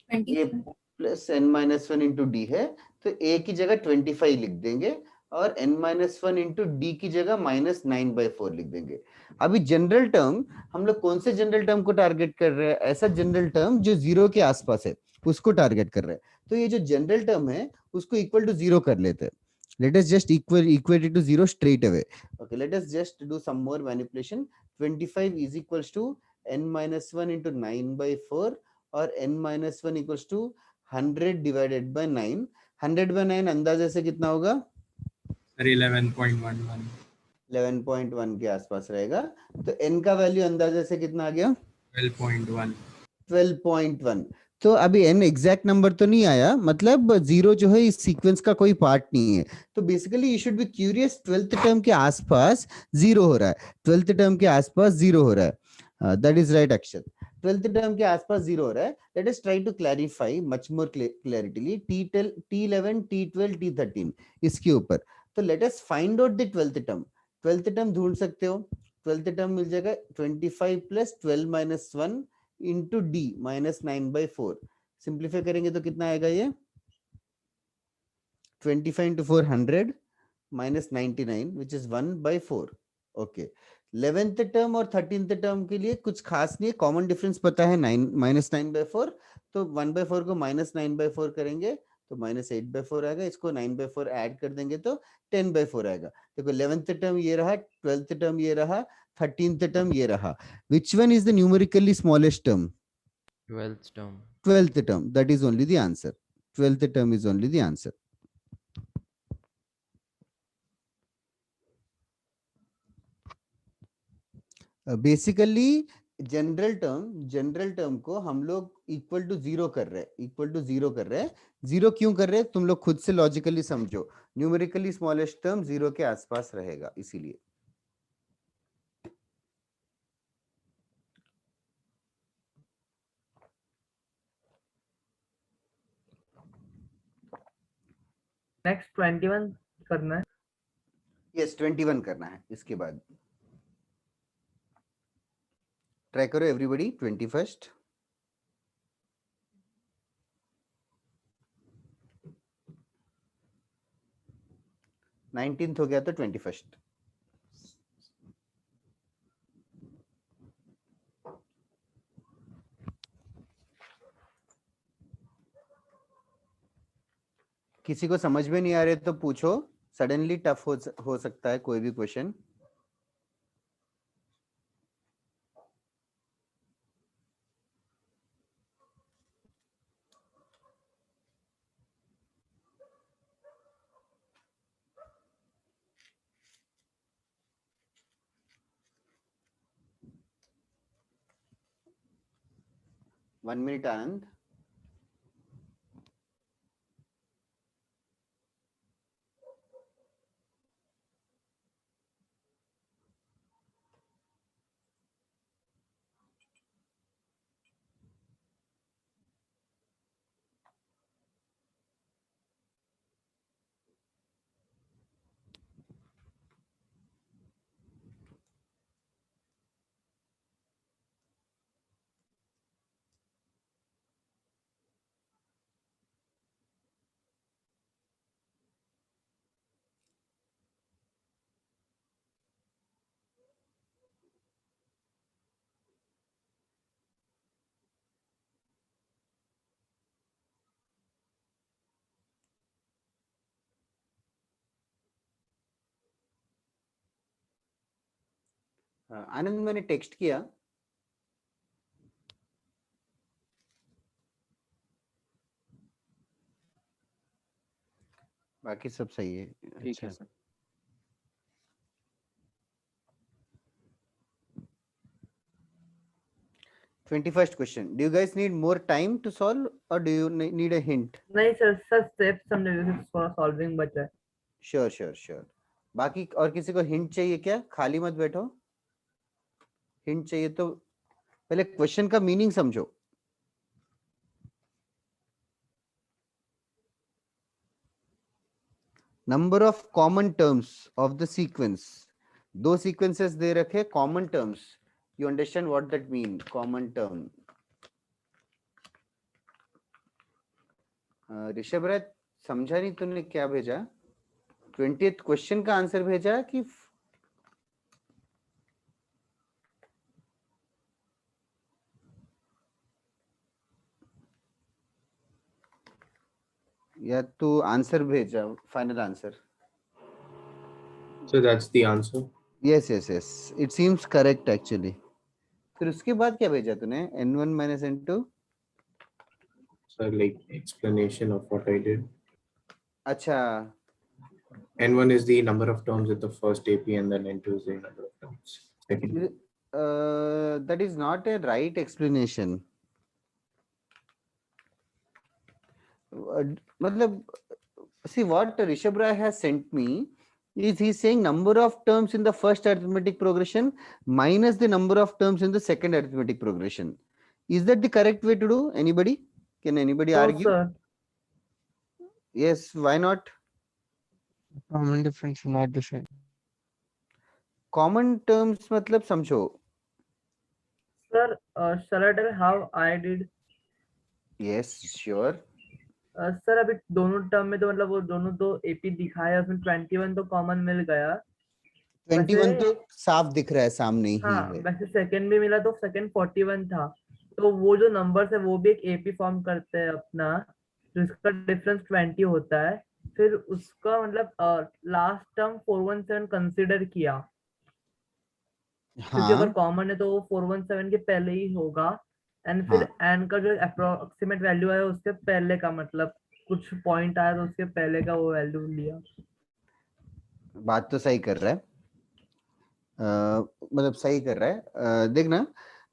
A 24. Plus n-1 into D है, तो a की जगह 25 लिख देंगे और n-1 इंटू डी की जगह -9/4 लिख देंगे। अभी जनरल टर्म हम लोग कौन से जनरल टर्म को टारगेट कर रहे हैं? ऐसा जनरल टर्म जो जीरो के आसपास है उसको टारगेट कर रहे हैं। तो ये जो जनरल टर्म है उसको इक्वल टू जीरो कर लेते हैं। Let us just equate it to 0 straight away. Okay, let us just do some more manipulation. 25 is equals to n-1 into 9/4 और n-1 equals to 100 divided by 9. 100/9 अंदाजे से कितना होगा? 11.11. 11.1 के आसपास रहेगा। तो n का वैल्यू अंदाजे से कितना आ गया? 12.1. 12.1। तो अभी n एग्जैक्ट नंबर तो नहीं आया, मतलब जीरो जो है इस सीक्वेंस का कोई पार्ट नहीं है। तो basically you should be curious, 12th term के आसपास जीरो हो रहा है। 12th टर्म के आसपास जीरो हो रहा है। That is right Akshat. 12th term के आसपास जीरो हो रहा है। Let us try to clarify much more clearly T11 T12 T13 इसके ऊपर। तो let us find out the 12th term. 12th term ढूंढ सकते हो। 12th टर्म मिल जाएगा 25 प्लस 12 - 1 इंटू डी -9/4। सिंप्लीफाई करेंगे तो कितना आएगा ये? 25 into 4 100 minus 99 which is 1/4. Okay, 11th term और 13th टर्म के लिए कुछ खास नहीं है, कॉमन डिफरेंस पता है -9/4। तो 1/4 को -9/4 करेंगे तो -8/4 आएगा। इसको 9/4 ऐड कर देंगे तो 10/4 आएगा। देखो 11th टर्म ये रहा, 12th टर्म ये रहा, 13th टर्म ये रहा। Which one is the numerically smallest term? 12th term. 12th term. That is only the answer. 12th term is only the answer. Basically general term को हम लोग equal to zero कर रहे हैं। जीरो क्यों कर रहे हैं तुम लोग खुद से लॉजिकली समझो। न्यूमेरिकली स्मॉलेस्ट टर्म जीरो के आसपास रहेगा इसीलिए। नेक्स्ट 21 करना है। यस 21 करना है। इसके बाद ट्राई करो एवरीबॉडी 21st। 19th हो गया तो 21st। किसी को समझ में नहीं आ रहे तो पूछो। सडनली टफ हो सकता है कोई भी क्वेश्चन। वन मिनट आनंद। आनंद मैंने टेक्स्ट किया। बाकी सब सही है। ठीक है sir. Twenty-first question. Do you guys need more time to solve or do you need a hint? नहीं सर, स्टेप समझे, थोड़ा सॉल्विंग बचा है। श्योर। बाकी और किसी को हिंट चाहिए क्या? खाली मत बैठो। हिंट चाहिए तो पहले क्वेश्चन का मीनिंग समझो। Number of common terms of the sequence. दो सीक्वेंसेस दे रखे common terms. You understand what that mean? Common term. Rishabh Rai समझा नहीं तुमने क्या भेजा? 20th क्वेश्चन का आंसर भेजा कि या तू आंसर भेजा final answer? So that's the answer. Yes. It seems correct actually. फिर उसके बाद क्या भेजा तूने? n1 minus n2? So like explanation of what I did. अच्छा N1 is the number of terms with the first AP and then N2 is the number of terms. Second. that is not a right explanation. मतलब see what Rishabh Rai has sent me is he saying number of terms in the first arithmetic progression minus the number of terms in the second arithmetic progression. Is that the correct way to do? Anybody? Can anybody argue? Sir Yes, why not? Common difference not the same. Common terms मतलब समझो। Sir shall I tell how I did? Yes, sure. Sir अभी दोनों term में तो मतलब वो दोनों तो एपी दिखाया, उसमें 21 तो कॉमन मिल गया। 21 तो साफ दिख रहा है सामने ही हाँ, है। वैसे सेकंड भी मिला तो सेकंड 41 था। तो वो जो नंबर्स है वो भी एक एपी फॉर्म करते हैं अपना, जिसका डिफरेंस 20 होता है। फिर उसका मतलब लास्ट टर्म 417 कंसीडर किया, क्योंकि अगर हाँ कॉमन है तो वो 417 के पहले ही होगा। एंड फिर एन का जो अप्रोक्सीमेट वैल्यू है उसके पहले का, मतलब कुछ पॉइंट आया तो उसके पहले का वो वैल्यू लिया। बात तो सही कर रहा है। मतलब सही कर रहा है। देखना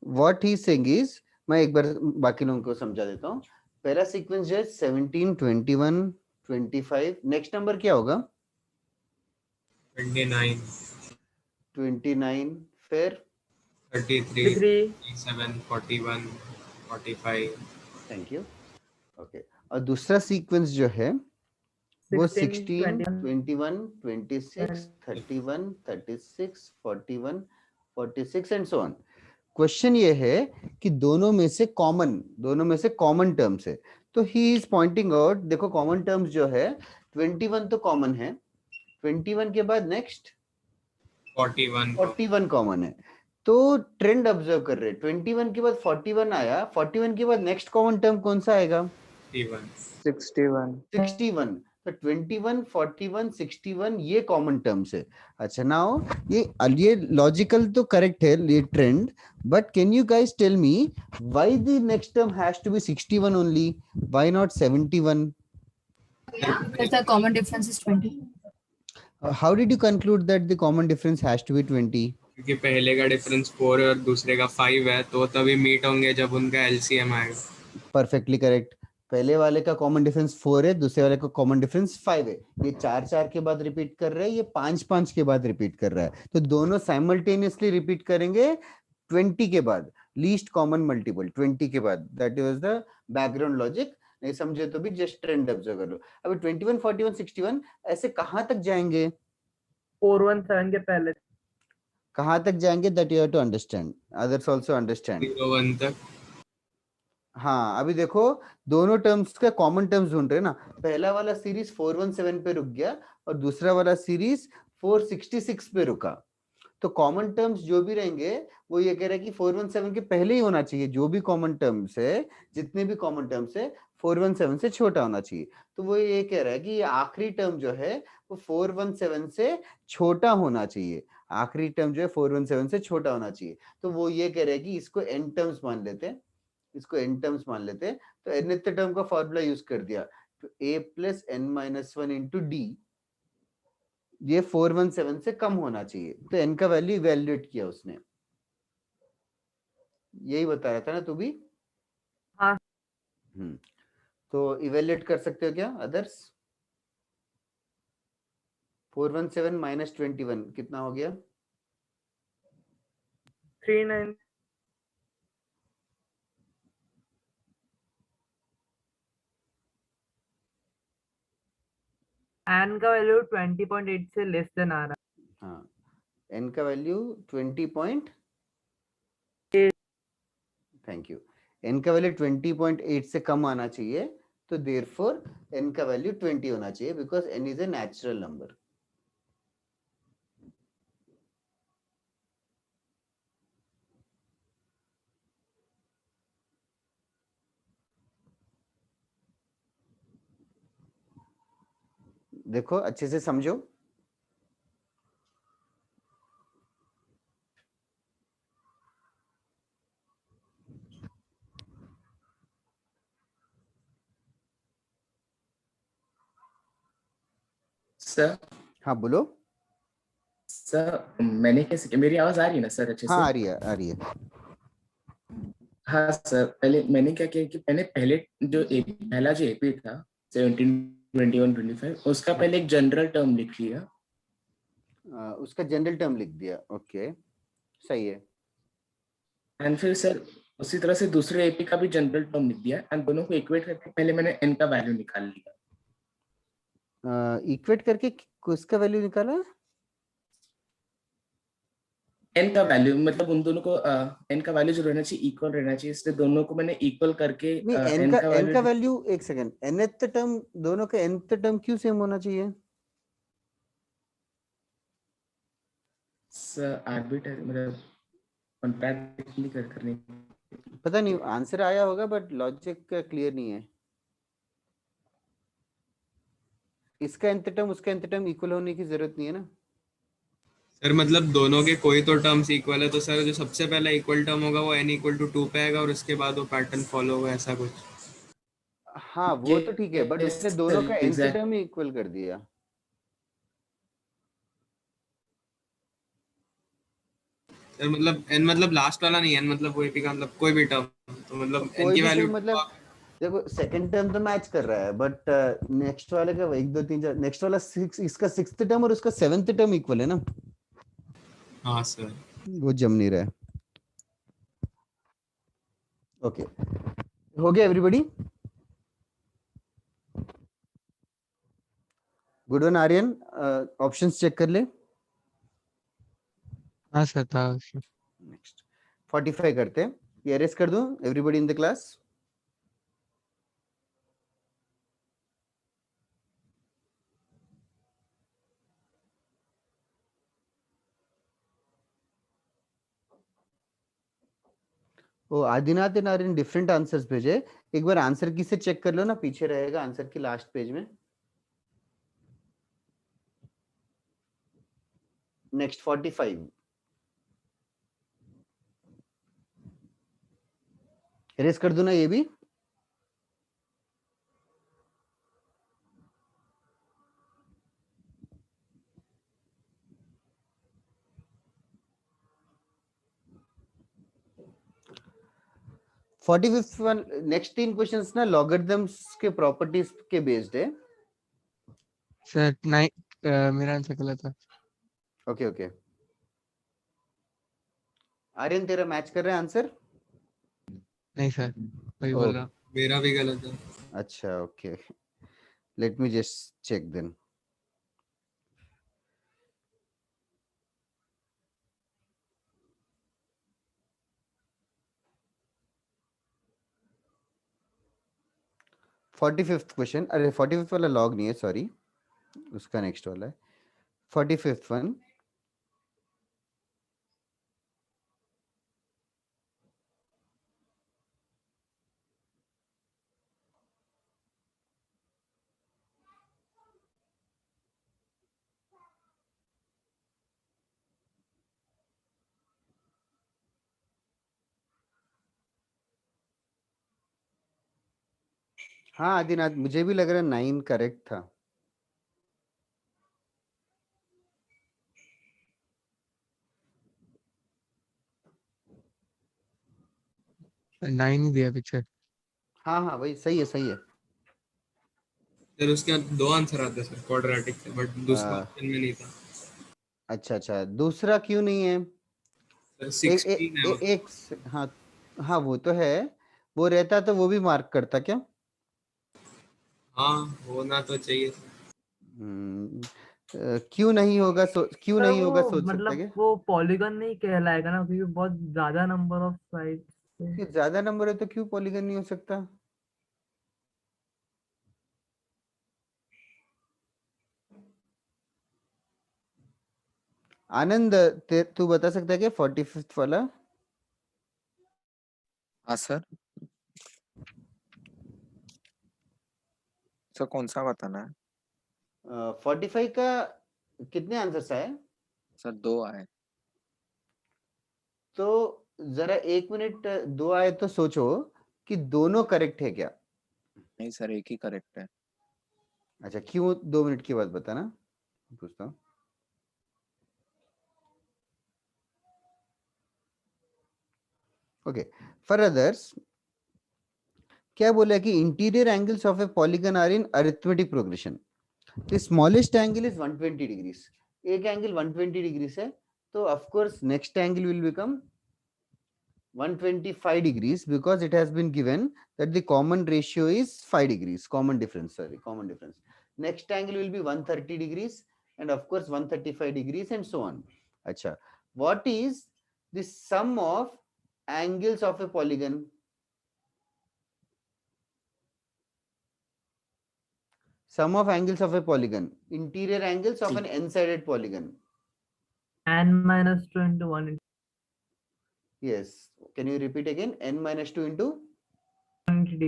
व्हाट ही सेइंग इज, मैं एक बार बाकी लोगों को समझा देता हूँ। पहला सीक्वेंस जो है 17, 21, 25, नेक्स्ट नंबर क्या होगा? 29, 29, फिर 33, 3 37, 41, 45, थैंक यू। ओके, और दूसरा सीक्वेंस जो है वो 16, 21, 26, 31, 36, 41, 46 एंड सो ऑन। क्वेश्चन ये है कि दोनों में से कॉमन टर्म्स है, तो ही इज पॉइंटिंग आउट, देखो कॉमन टर्म्स जो है 21 तो कॉमन है, 21 के बाद नेक्स्ट 41, 41 कॉमन है। तो ट्रेंड ऑब्जर्व कर रहे हैं, 21 के बाद 41 आया, 41 के बाद नेक्स्ट कॉमन टर्म कौन सा आएगा? 61 61। तो 21, 41, 61 ये कॉमन टर्म्स है। अच्छा, नाउ ये लॉजिकल तो करेक्ट है ये trend, but can you guys tell me why the next term has to be 61 only, why not 71? Because the common difference is 20. How did you conclude that the common difference has to be 20? क्योंकि पहले का difference 4 है और दूसरे का 5 है, तो तभी मीट होंगे जब उनका एलसीएम आएगा। Perfectly correct. पहले वाले का कॉमन डिफरेंस 4 है, दूसरे वाले का कॉमन डिफरेंस 5 है। ये 4 के बाद रिपीट कर रहा है, ये 5 के बाद रिपीट कर रहा है, तो दोनों साइमल्टेनियसली रिपीट करेंगे 20 के बाद, लीस्ट कॉमन मल्टीपल 20 के बाद। That was the background logic. नहीं समझे तो भी जस्ट ट्रेंड ऑब्जर्व कर लो। अभी 21, 41, 61 ऐसे कहां तक जाएंगे? 417 के पहले कहां तक जाएंगे? That you have to understand, others also understand. 01 तक। हाँ, अभी देखो दोनों टर्म्स का कॉमन टर्म्स ढूंढ रहे हैं ना। पहला वाला सीरीज 417 पे रुक गया और दूसरा वाला सीरीज 466 पे रुका। तो कॉमन टर्म्स जो भी रहेंगे वो ये कह रहा है कि 417 के पहले ही होना चाहिए। जो भी कॉमन टर्म्स है, जितने भी कॉमन टर्म्स है, 417 से छोटा होना चाहिए। तो वो ये कह रहा है कि ये आखिरी टर्म जो है वो 417 से छोटा होना चाहिए। आखिरी टर्म जो है 417 से छोटा होना चाहिए। तो वो ये कह रहा है कि इसको एन टर्म्स मान लेते हैं, इसको एन टर्म्स मान लेते हैं। तो nth टर्म का फॉर्मूला यूज कर दिया, तो a plus n minus 1 into D, ये 417 से कम होना चाहिए। तो n का वैल्यू इवेल्युएट किया उसने, यही बता रहा था ना तू भी? हाँ। तो इवेल्युएट कर सकते हो क्या अदर्स? 417 माइनस 21 कितना हो गया? 39। n का वैल्यू 20.8 से लेस देन आ रहा है। हाँ, n का वैल्यू 20. Thank you. n का वैल्यू 20.8 से कम आना चाहिए, तो देयरफॉर n का वैल्यू 20 होना चाहिए, because n is a natural number. देखो अच्छे से समझो। सर हाँ बोलो। सर मैंने कैसे, मेरी आवाज आ रही है ना सर अच्छे से? हाँ आ रही है, आ रही है। हाँ सर, पहले मैंने क्या किया कि पहला जो एपी था 17, 21, 25, उसका पहले एक जनरल टर्म लिख लिया। उसका जनरल टर्म लिख दिया, ओके सही है। एंड फिर सर उसी तरह से दूसरे एपी का भी जनरल टर्म लिख दिया एंड दोनों को इक्वेट करके पहले मैंने n का वैल्यू निकाल लिया। इक्वेट करके किसका वैल्यू निकाला? n का वैल्यू, मतलब उन दोनों को n का वैल्यू जो रहना चाहिए इक्वल रहना चाहिए, इसलिए दोनों को मैंने इक्वल करके नहीं, n n का वैल्यू, एक सेकंड, nth टर्म, दोनों का nth टर्म क्यों सेम होना चाहिए? सर आर्बिट्ररी, मतलब कॉन्ट्रैक्टली करने। पता नहीं, आंसर आया होगा बट लॉजिक क्लियर नहीं है। इसका nth टर्म उसका nth टर्म इक्वल होने की जरूरत नहीं है ना सर मतलब दोनों के कोई तो टर्म्स इक्वल है, तो सर जो सबसे पहला इक्वल टर्म होगा वो n इक्वल टू 2 पे आएगा और उसके बाद वो पैटर्न फॉलो होगा, ऐसा कुछ। हाँ वो तो ठीक है, बट उसने दोनों का nth टर्म ही इक्वल कर दिया। सर मतलब n मतलब लास्ट वाला नहीं, n मतलब वो एपी का मतलब कोई भी टर्म, तो मतलब n कोई की भी वैल्यू टर्म मतलब देखो सेकंड टर्म तो मैच कर रहा है, बट नेक्स्ट वाले का 1 2 3 4 नेक्स्ट वाला 6, इसका 6th टर्म और उसका 7th टर्म इक्वल है ना, हाँ सर। वो जम नहीं रहा है। ओके हो गया everybody? Good one Aryan, options check कर ले। हाँ सर था। नेक्स्ट 45 करते हैं, ये अरेस्ट कर दूं एवरीबॉडी इन द क्लास। ओ Adinath and Aryan different answers भेजे, एक बार आंसर की से चेक कर लो ना, पीछे रहेगा आंसर की लास्ट पेज में। नेक्स्ट 45 अरेस्ट कर दूं ना ये भी। Forty fifth one, next 3 questions ना लॉगरिथम्स के प्रॉपर्टीज के बेस्ड है। सर नहीं, मेरा आंसर गलत था। ओके ओके आर्यन तेरा मैच कर रहा है आंसर? नहीं सर, वही ओ बोल रहा हूँ। मेरा भी गलत है। अच्छा okay, let me just check then. Forty fifth question, अरे 45th वाला लॉग नहीं है, सॉरी उसका नेक्स्ट वाला है 45th वन। हाँ आदिनाथ, मुझे भी लग रहा है 9 करेक्ट था। नाइन ही दिया पिक्चर। हाँ हाँ वही सही है, सही है। सर उसके बाद 2 आंसर आते हैं सर क्वाड्रेटिक से, बट दूसरा ऑप्शन में नहीं था। अच्छा अच्छा, दूसरा क्यों नहीं है? सर एक 16 है वो। हाँ हाँ वो तो है, वो रहता तो वो भी मार्क करता क्या? हाँ होना तो चाहिए सर। क्यों नहीं होगा, क्यों सर नहीं वो होगा सोच सकता मतलब क्या? वो पॉलीगन नहीं कहलाएगा ना, क्योंकि बहुत ज्यादा नंबर ऑफ साइड से। कि ज्यादा नंबर है तो क्यों पॉलीगन नहीं हो सकता? आनंद तू बता सकता है क्या 45th वाला? हाँ सर। सर कौन सा बताना है? 45 का कितने आंसर्स आए? सर 2 आए। तो जरा 1 मिनट, 2 आए तो सोचो कि दोनों करेक्ट है क्या। नहीं सर, एक ही करेक्ट है। अच्छा क्यों, 2 मिनट की बात बताना, पूछता हूँ। ओके फॉर अदर्स क्या बोला कि interior angles of a polygon are in arithmetic progression. The smallest angle is 120 degrees, एक एंगल 120 डिग्रीज है, तो of course next angle will become 125 degrees because it has been given that the common ratio is 5 degrees, common difference, sorry, common difference. Next angle will be 130 degrees and of course 135 degrees and so on. Acha, what is the sum of angles of a polygon? Sum of angles of a polygon, interior angles of an n-sided polygon. n minus 2 into 1 Yes, can you repeat again? N minus 2 into? into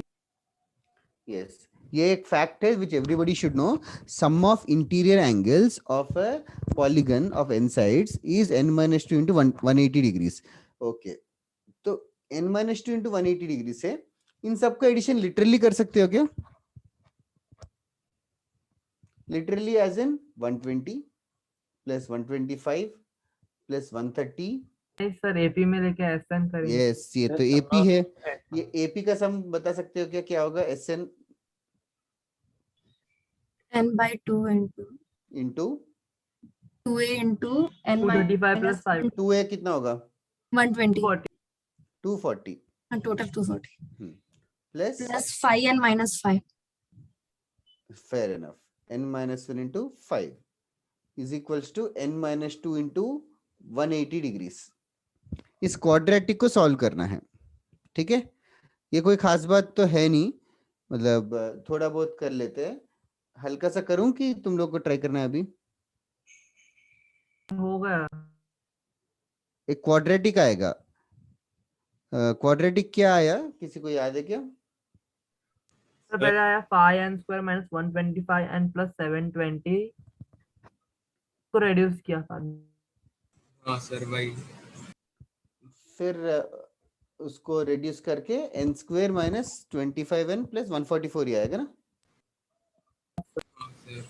Yes, ये एक fact है which everybody should know. Sum of interior angles of a polygon of n sides is n minus 2 into 180 degrees. Okay, तो n minus 2 into 180 degrees से इन सबका addition literally कर सकते हो क्या? Literally as in 120 plus 125 plus 130 नहीं sir, AP में लेके एसएन करेंगे। यस, ये तो एपी है। ये एपी का सम बता सकते हो क्या, क्या होगा? S N n/2 into into 2a into n 235 minus plus 5 2a कितना होगा? 120 40 240 and total 240 plus plus 5 and minus 5. fair enough, n minus 1 into 5 is equals to n minus 2 into 180 degrees. इस क्वाड्रेटिक को सॉल्व करना है, ठीक है? ये कोई खास बात तो है नहीं, मतलब थोड़ा बहुत कर लेते हैं। हल्का सा करूं कि तुम लोग को ट्राई करना है अभी? हो गया। एक क्वाड्रेटिक आएगा। क्वाड्रेटिक क्या आया, किसी को याद है क्या? सर पहले आया 5n square minus 125 n plus 720 को रेड्यूस किया था। हाँ सर भाई। फिर उसको रिड्यूस करके n square minus 25n plus 144 ही आएगा ना? हाँ सर।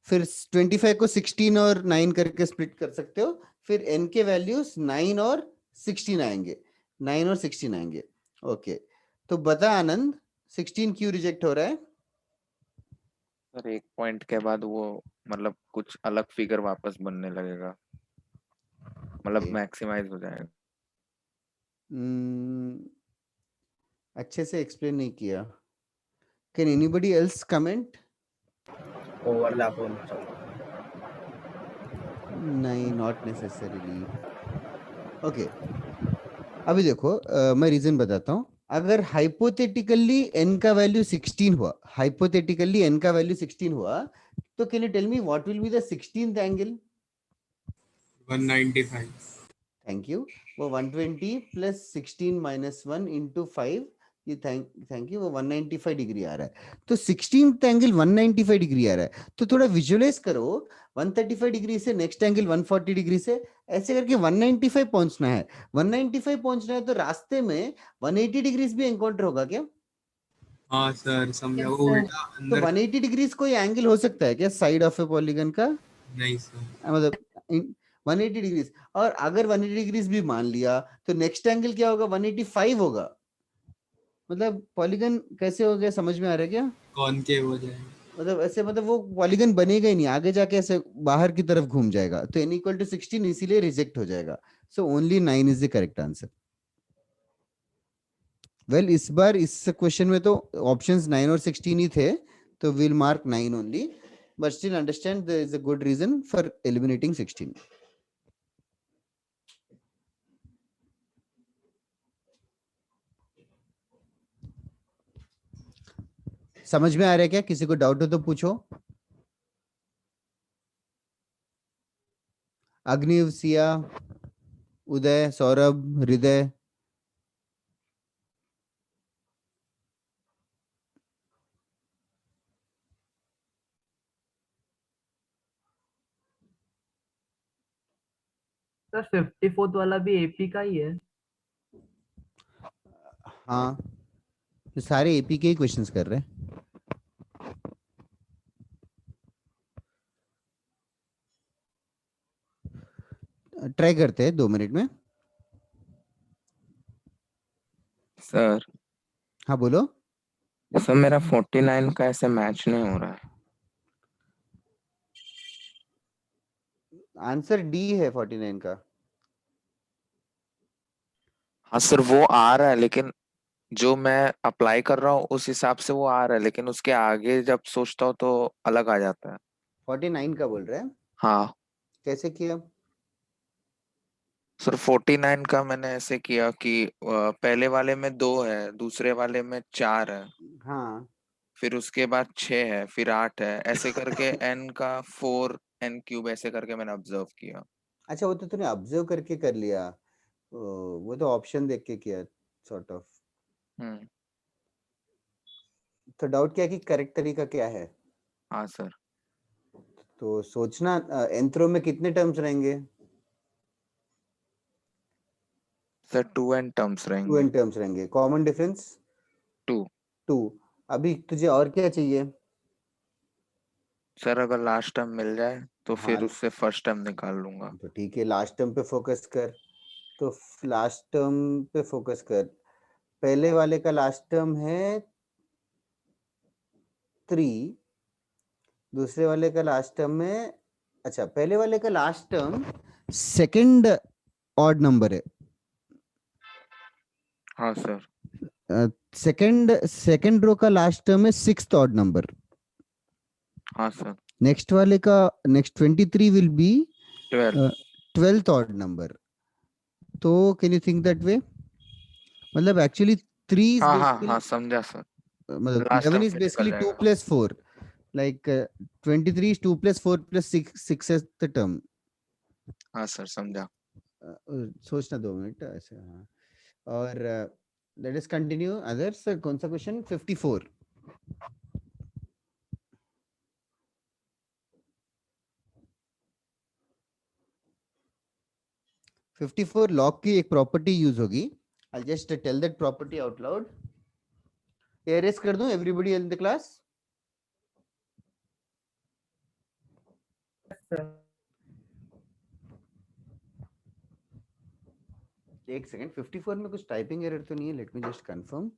फिर 25 को 16 और 9 करके स्प्लिट कर सकते हो, फिर n के वैल्यूज 9 और 16 आएंगे, 9 और 16 आएंगे। ओके, तो बता आनंद 16 क्यों रिजेक्ट हो रहा है? सर एक पॉइंट के बाद वो मतलब कुछ अलग फिगर वापस बनने लगेगा, मतलब मैक्सिमाइज हो जाएगा। अच्छे से एक्सप्लेन नहीं किया। Can anybody else comment? Overlap होना चाहिए। नहीं, नॉट नेसेसरीली। ओके, अभी देखो मैं रीजन बताता हूँ। अगर हाइपोथेटिकली n का वैल्यू 16 हुआ, हाइपोथेटिकली n का वैल्यू 16 हुआ, तो can you tell me what will be the 16th angle? 195। Thank you. वो 120 प्लस 16 माइनस 1 इंटू 5, ये थैंक यू, वो 195 डिग्री आ रहा है। तो 16th एंगल 195 डिग्री आ रहा है, तो थोड़ा विजुअलाइज करो। 135 डिग्री से नेक्स्ट एंगल 140 डिग्री से, ऐसे करके 195 पहुंचना है। 195 पहुंचना है तो रास्ते में 180 डिग्रीज भी एनकाउंटर होगा क्या? हाँ सर समझा, Yes, वो sir. उल्टा तो अंदर। 180 डिग्रीज कोई एंगल हो सकता है क्या साइड ऑफ ए पॉलीगन का? नहीं सर। मतलब 180 डिग्रीज, और अगर 180 डिग्रीज भी मान लिया तो नेक्स्ट एंगल क्या होगा? 185 होगा। मतलब पॉलीगन कैसे हो गया, समझ में आ रहा है क्या? कॉनकेव हो जाएगा। मतलब ऐसे, मतलब वो पॉलीगन बनेगा ही नहीं, आगे जाके ऐसे बाहर की तरफ घूम जाएगा, तो n इक्वल टू 16 इसीलिए रिजेक्ट हो जाएगा। So only 9 is the correct answer. Well, इस बार इस क्वेश्चन में तो ऑप्शंस 9 और 16 ही थे, तो will mark 9 only, but still understand there is a good reason for eliminating 16। समझ में आ रहा है क्या? किसी को डाउट हो तो पूछो। अग्निव, सिया, उदय, सौरभ, हृदय। सर 54th वाला भी एपी का ही है। हाँ, तो सारे एपी के ही क्वेश्चंस कर रहे हैं। ट्राई करते हैं 2 मिनट में। सर हाँ बोलो। सर मेरा 49 का ऐसे मैच नहीं हो रहा है। आंसर डी है 49 का। हाँ सर वो आ रहा है, लेकिन जो मैं अप्लाई कर रहा हूँ उस हिसाब से वो आ रहा है, लेकिन उसके आगे जब सोचता हूँ तो अलग आ जाता है। 49 का बोल रहे हैं? हाँ कैसे किया? सर 49 का मैंने ऐसे किया कि पहले वाले में 2 है, दूसरे वाले में 4 है, हाँ, फिर उसके बाद 6 है, फिर 8 है, ऐसे करके n का 4 n क्यूब ऐसे करके मैंने ऑब्जर्व किया। अच्छा, वो तो तूने ऑब्जर्व करके कर लिया। वो तो ऑप्शन देख के किया सॉर्ट ऑफ। हम्म। तो डाउट क्या है कि करेक्ट तरीका क्या है? हाँ सर। तो सोचना, एंथ्रो में कितने टर्म्स रहेंगे? सर 2n टर्म्स 2 रहेंगे। एन टर्म्स रहेंगे। Common difference 2। 2। अभी तुझे और क्या चाहिए? सर अगर लास्ट टर्म मिल जाए तो हाँ, फिर उससे फर्स्ट टर्म निकाल लूंगा। तो ठीक है, लास्ट टर्म पे फोकस कर। तो लास्ट टर्म पे फोकस कर। पहले वाले का लास्ट टर्म है 3, दूसरे वाले का लास्ट टर्म में, अच्छा पहले वाले का last term second odd number है। हाँ सर। सेकंड रो का लास्ट टर्म है 6th ऑड नंबर। हाँ सर। नेक्स्ट वाले का next 23 will be 12। 12th odd number. तो can you think that way? मतलब एक्चुअली 3 इज हाँ हाँ बेसिकली, हाँ समझा सर। मतलब लास्ट 11 टर्म इज से निकल बेसिकली 2 जाएगा। plus 4, like 23 is 2 plus 4 plus 6 is the term. हाँ सर समझा। सोचना 2 मिनट ऐसे। हाँ, और लेट अस कंटिन्यू अदर्स। कौन सा क्वेश्चन? 54। लॉग की एक प्रॉपर्टी यूज होगी। I'll just tell that property out loud. Erase कर दूं everybody in the class? एक सेकंड, 54 में कुछ टाइपिंग एरर तो नहीं है? Let me just confirm.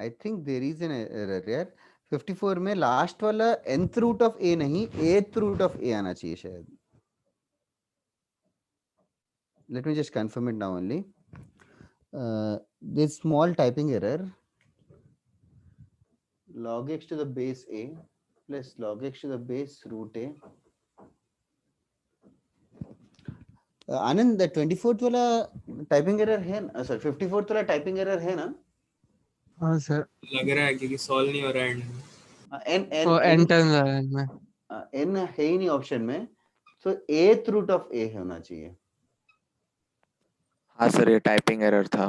I think there is an error यार। 54 में लास्ट वाला nth रूट ऑफ a नहीं, eighth रूट ऑफ a आना चाहिए शायद। Let me just confirm it now only. This small typing error, log x to the base a plus log x to the base root a। Anand, 24th वाला typing error है ना? Sorry 54th वाला typing error है ना? हाँ sir. लग रहा है क्योंकि सॉल्व नहीं हो रहा है end में। वो एन टर्म में n है ही नहीं ऑप्शन में, तो eighth रूट ऑफ a होना चाहिए। हाँ सर ये टाइपिंग एरर था।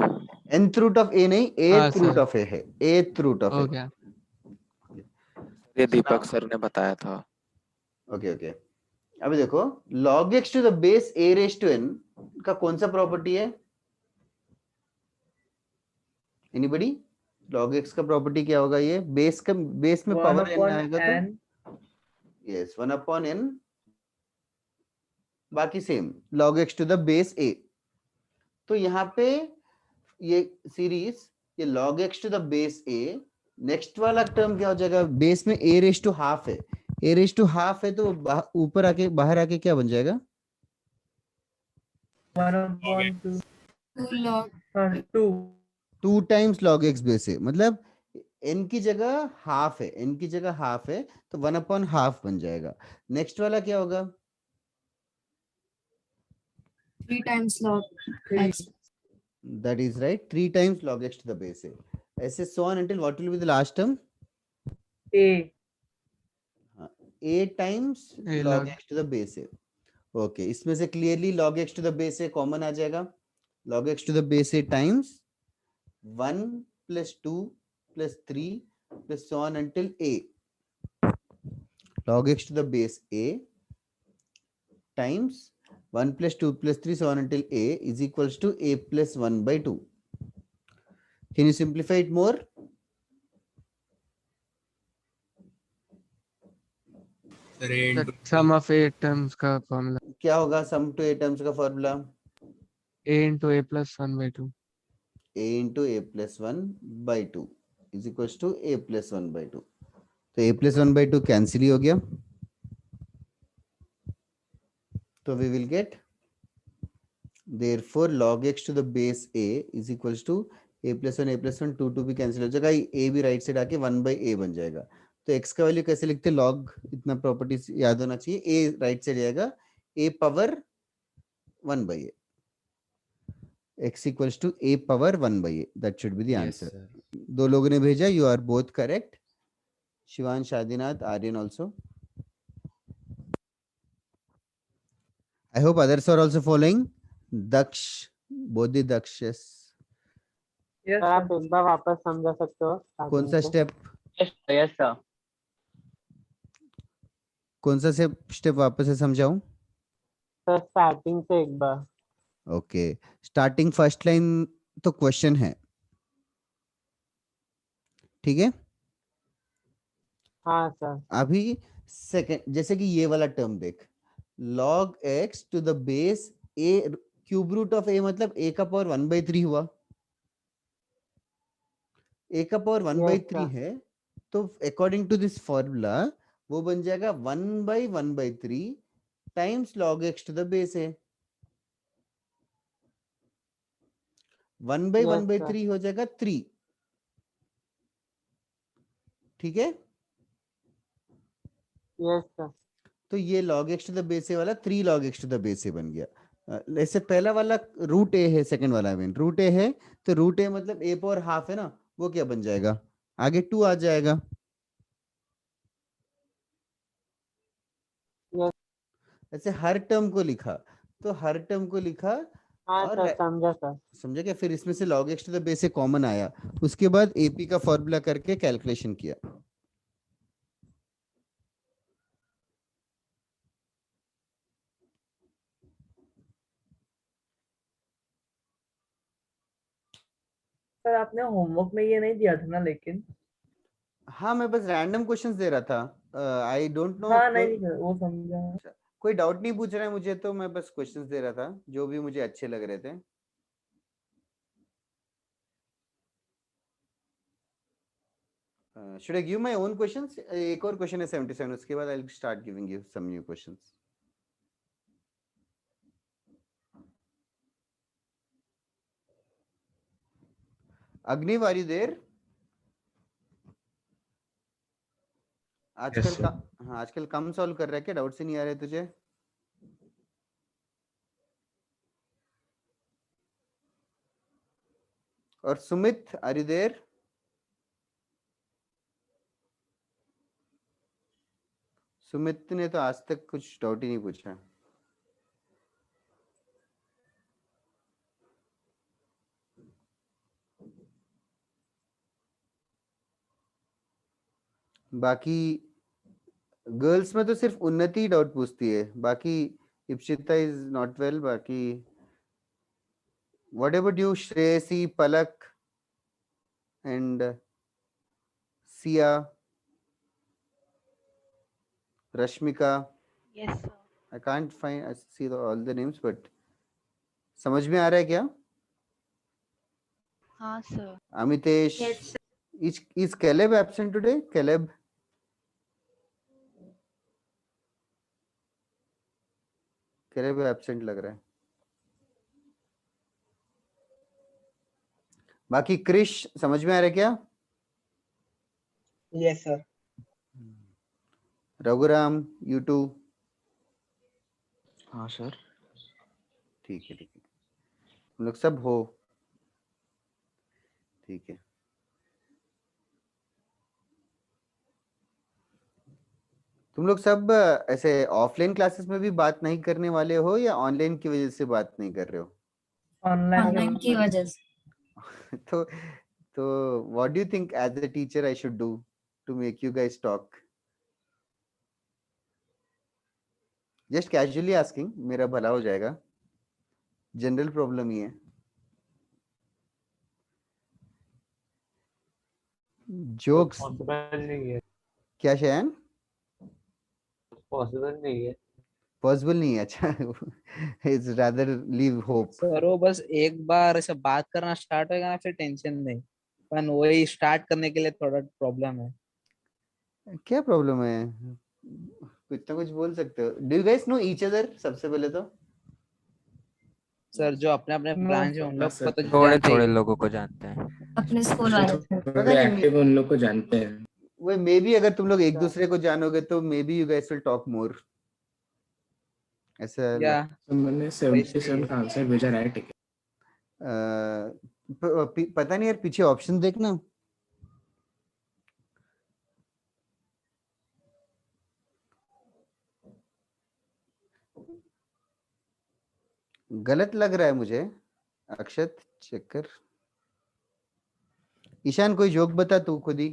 nth रूट ऑफ a नहीं, eighth रूट ऑफ a है, eighth रूट ऑफ हो a। गया। ये दीपक सर ने बताया था। ओके ओके, अभी देखो log x to the base a raised to n का कौन सा प्रॉपर्टी है? एनीबडी? log x का प्रॉपर्टी क्या होगा? ये बेस में 1 पावर n upon आएगा n, तो यस 1 upon n, बाकी same log x to the base a। तो यहाँ पे ये सीरीज, ये log x to the base a, next वाला टर्म क्या हो जाएगा? बेस में a raised to half है, a raised to half है तो ऊपर आके बाहर आके क्या बन जाएगा? 1 upon 2, 2 log 2 2 times log x base a, मतलब n की जगह हाफ है, n की जगह हाफ है तो 1 upon हाफ बन जाएगा। नेक्स्ट वाला क्या होगा? 3 times log 3 x। That is right, 3 times log x to the base a। ऐसे so on until what will be the last term? a a times A log log x to the base a। Okay, इसमें से clearly log x to the base a common आ जाएगा। log x to the base a times 1 plus 2 plus 3 plus so on until a। log x to the base a times 1 plus 2 plus 3 so on until a is equals to a plus 1 by 2। Can you simplify it more? Sir a into sum of a terms का formula क्या होगा sum to a terms का formula? a into a plus 1 by 2। a into a plus 1 by 2 is equals to a plus 1 by 2। तो a plus 1 by 2 cancel ही हो गया, तो we will get therefore log x to the base a is equals to a plus 1 2 भी cancel हो जाएगा, a भी right side आके 1 by a बन जाएगा। तो x का वैल्यू कैसे लिखते हैं? log, इतना प्रॉपर्टी याद होना चाहिए, a राइट साइड जाएगा a power 1 by a, x equals to a power 1 by a। that should be the Yes, answer। sir. दो लोगों ने भेजा, you are both correct। Shivansh, Adinath, Aryan also। I hope others are also following। Daksh, both the Dakshes। yes आप sir. एक बार वापस समझा सकते हो? कौन सा स्टेप? Yes sir. कौन सा स्टेप वापस से समझाऊं? सर स्टार्टिंग से एक बार। ओके, स्टार्टिंग फर्स्ट लाइन तो क्वेश्चन है, ठीक है? हाँ सर। अभी सेकंड जैसे कि ये वाला टर्म देख, log x to the base a cube root of a मतलब a का पावर 1/3 हुआ, a का पावर 1/3 सर। है, तो अकॉर्डिंग टू दिस फॉर्मूला वो बन जाएगा 1/1/3 times log x to the base a। 1/1/3 हो जाएगा 3, ठीक है। Yes sir. तो ये log x to the base a वाला 3 log x to the base a बन गया। ऐसे पहला वाला रूट a है, सेकंड वाला मीन रूट a है, तो रूट a मतलब a पावर हाफ है ना, वो क्या बन जाएगा, आगे 2 आ जाएगा। यस। ऐसे हर टर्म को लिखा, तो हर टर्म को लिखा हाँ और सर, समझा सर। समझा क्या, फिर इसमें से log x to the base a common आया, उसके बाद ap का फॉर्मूला करके कैलकुलेशन किया। सर आपने होमवर्क में ये नहीं दिया था ना लेकिन। हाँ मैं बस रैंडम क्वेश्चंस दे रहा था, आई डोंट नो। हाँ नहीं सर, वो समझा। कोई डाउट नहीं पूछ रहा है मुझे, तो मैं बस क्वेश्चंस दे रहा था जो भी मुझे अच्छे लग रहे थे। Should I give my own questions? एक और क्वेश्चन है 77, उसके बाद I will start giving you some new questions. Agniv are you there? आजकल का हाँ आजकल कम सॉल्व कर रहा है क्या, डाउट से नहीं आ रहे तुझे? और Sumit are you there? Sumit ने तो आज तक कुछ डाउट ही नहीं पूछा। बाकी गर्ल्स में तो सिर्फ उन्नति डाउट पूछती है, बाकी इप्सिता इज नॉट वेल। बाकी what about you Shreyasi, Palak and Siya, Rashmika? Yes, sir. I can't find I see all the names, but समझ में आ रहा है क्या? हाँ sir. Amitesh? is Caleb absent today? Caleb absent लग रहा है। बाकी क्रिश समझ में आ रहा है क्या? Yes sir. Raghuram, you too? हाँ सर। ठीक है ठीक है, हम लोग सब हो, ठीक है। तुम लोग सब ऐसे ऑफलाइन क्लासेस में भी बात नहीं करने वाले हो या ऑनलाइन की वजह से बात नहीं कर रहे हो? ऑनलाइन की वजह से। तो what do you think as a teacher I should do to make you guys talk? Just casually asking, मेरा भला हो जाएगा, जनरल प्रॉब्लम ही है। जोक्स पॉसिबल नहीं है, क्या शयन? पॉसिबल नहीं है। पॉसिबल नहीं है, अच्छा। It's rather leave hope. Sir वो बस एक बार ऐसे बात करना स्टार्ट होगा ना फिर टेंशन नहीं, पर वही स्टार्ट करने के लिए थोड़ा प्रॉब्लम है। क्या प्रॉब्लम है, कुछ ना कुछ बोल सकते हो। Do you guys know each other? सबसे पहले तो सर जो अपने अपने ब्रांच है उन लोग को तो थोड़े जानते थोड़े ही। लोग को जानते हैं। अपने स्कूल वाले। पता नहीं, एक्टिव उन लोग को जानते हैं। वो मे बी अगर तुम लोग एक दूसरे को जानोगे तो may be you guys will talk more, ऐसा या तो मैंने 77 का आंसर भेजा, राइट है? पता नहीं यार, पीछे ऑप्शन देखना। गलत लग रहा है मुझे। अक्षत चेक कर। ईशान कोई जोक बता तू खुद ही।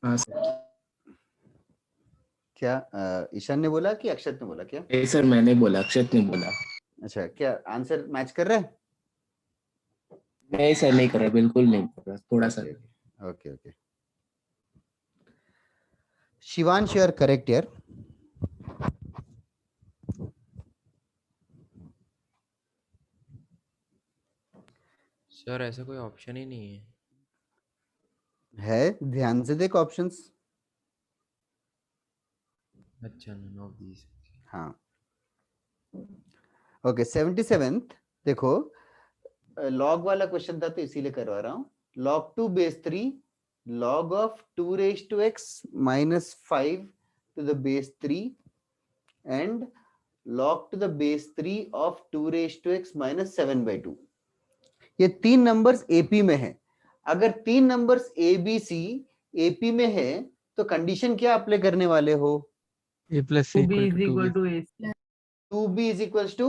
हाँ सर। क्या ईशान ने बोला कि अक्षत ने बोला क्या? नहीं सर, मैंने बोला, अक्षत ने बोला। अच्छा, क्या आंसर मैच कर रहा है? नहीं सर, नहीं कर रहा, बिल्कुल नहीं कर रहा, थोड़ा सा। Okay okay. Shivansh, you are correct यार। सर ऐसा कोई ऑप्शन ही नहीं है। है, ध्यान से देख ऑप्शंस। अच्छा, none of these. हाँ ओके। 77th देखो, लॉग वाला क्वेश्चन था तो इसीलिए करवा रहा हूँ। log 2 base 3 log of 2 raised to x minus 5 to the base 3 and log to the base 3 of 2 raised to x minus 7 by 2। ये तीन नंबर्स एपी में है। अगर तीन numbers A B C AP में है तो कंडीशन क्या अप्लाई करने वाले हो? A plus C 2b equal is to equal 2B. to a। 2b is equals to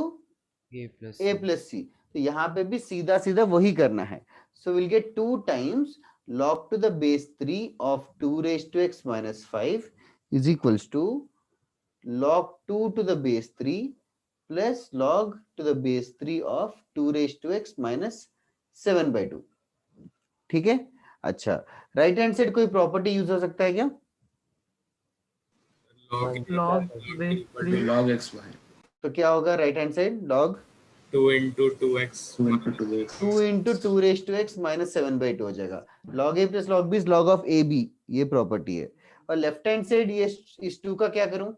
A plus a C. plus c। तो यहाँ पे भी सीधा सीधा वही करना है। So we'll get 2 times log to the base 3 of 2 raised to x minus 5 is equals to log 2 to the base 3 plus log to the base 3 of 2 raised to x minus 7 by 2। ठीक है। अच्छा, right hand side कोई property use हो सकता है क्या? log base 3 log x y तो क्या होगा right hand side? log 2 into 2x 2 into 2x 2 into 2 raised to x minus 7 by 2 हो जाएगा। log a plus log b is log of ab, ये प्रॉपर्टी है। और लेफ्ट हैंड साइड ये इस 2 का क्या करूं?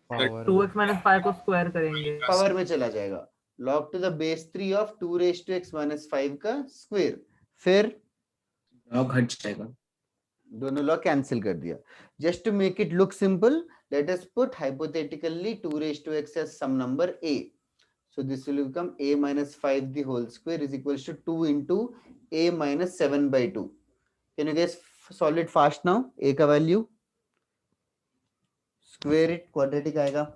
Power 2x minus 5 को स्क्वायर करेंगे। पावर में चला जाएगा। log to the base 3 of 2 raised to x minus 5 का स्क्वायर, फिर log हट जाएगा। दोनों लॉग कैंसिल कर दिया। Just to make it look simple, let us put hypothetically 2 raised to x as some number a। So this will become a minus 5 the whole square is equals to 2 into a minus 7 by 2। Can you guys solve it fast now? a का value square it, quadratic आएगा।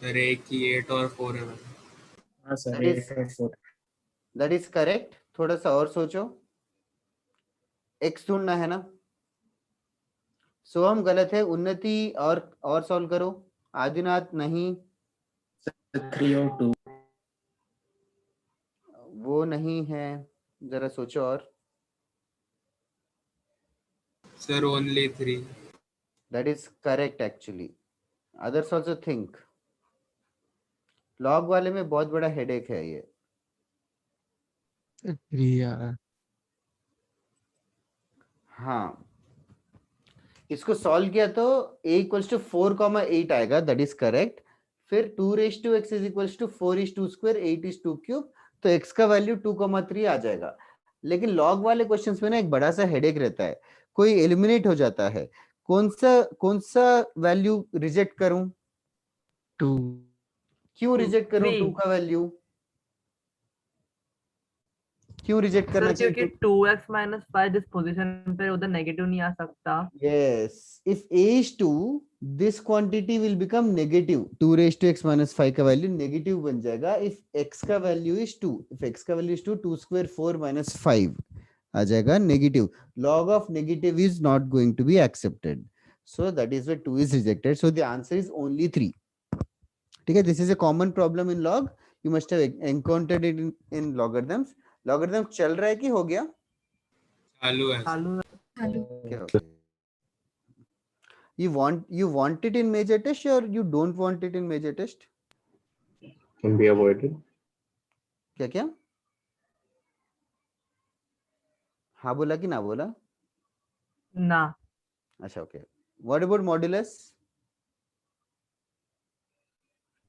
Sir एक की 8 और 4 है। हाँ sir, That is- 8 और 4 that is correct. थोड़ा सा और सोचो, x ढूंढना है ना। सो हम गलत है। उन्नति और सॉल्व करो। आदिनाथ नहीं, 3 और 2 वो नहीं है, जरा सोचो और। Sir only 3। That is correct actually. Others also think. Log वाले में बहुत बड़ा हेडेक है ये। 3 यार। हाँ, इसको सॉल्व किया तो a इक्वल्स टू 4,8 आएगा, दैट इज करेक्ट। फिर 2 raised to x is equals to 4 is 2 square 8 is 2 cube, तो x का वैल्यू 2,3 आ जाएगा। लेकिन लॉग वाले क्वेश्चंस में ना एक बड़ा सा हेडेक रहता है, कोई एलिमिनेट हो जाता है। कौन सा वैल्यू रिजेक्ट करूं? 2 क्यों रिजेक्ट करूं 2 का वैल्यू? क्यों रिजेक्ट करना सर चाहिए? क्योंकि 2x minus 5 जिस पोजीशन पे उधर नेगेटिव नहीं आ सकता। Yes, if a is 2, this quantity will become negative. 2 raised to x minus 5 का वैल्यू नेगेटिव बन जाएगा if x का वैल्यू is 2। if x का वैल्यू is 2, 2 square 4 minus 5 आ जाएगा negative. log of negative is not going to be accepted, so that is why 2 is rejected, so the answer is only 3। ठीक है, this is a common problem in log। You must have encountered it in logarithms. Logarithm चल रहा है कि हो गया? चालू है चालू है। Okay, okay. You want it in major test or you don't want it in major test? Can be avoided. क्या क्या? हाँ बोला कि ना बोला? ना। अच्छा okay. What about modulus?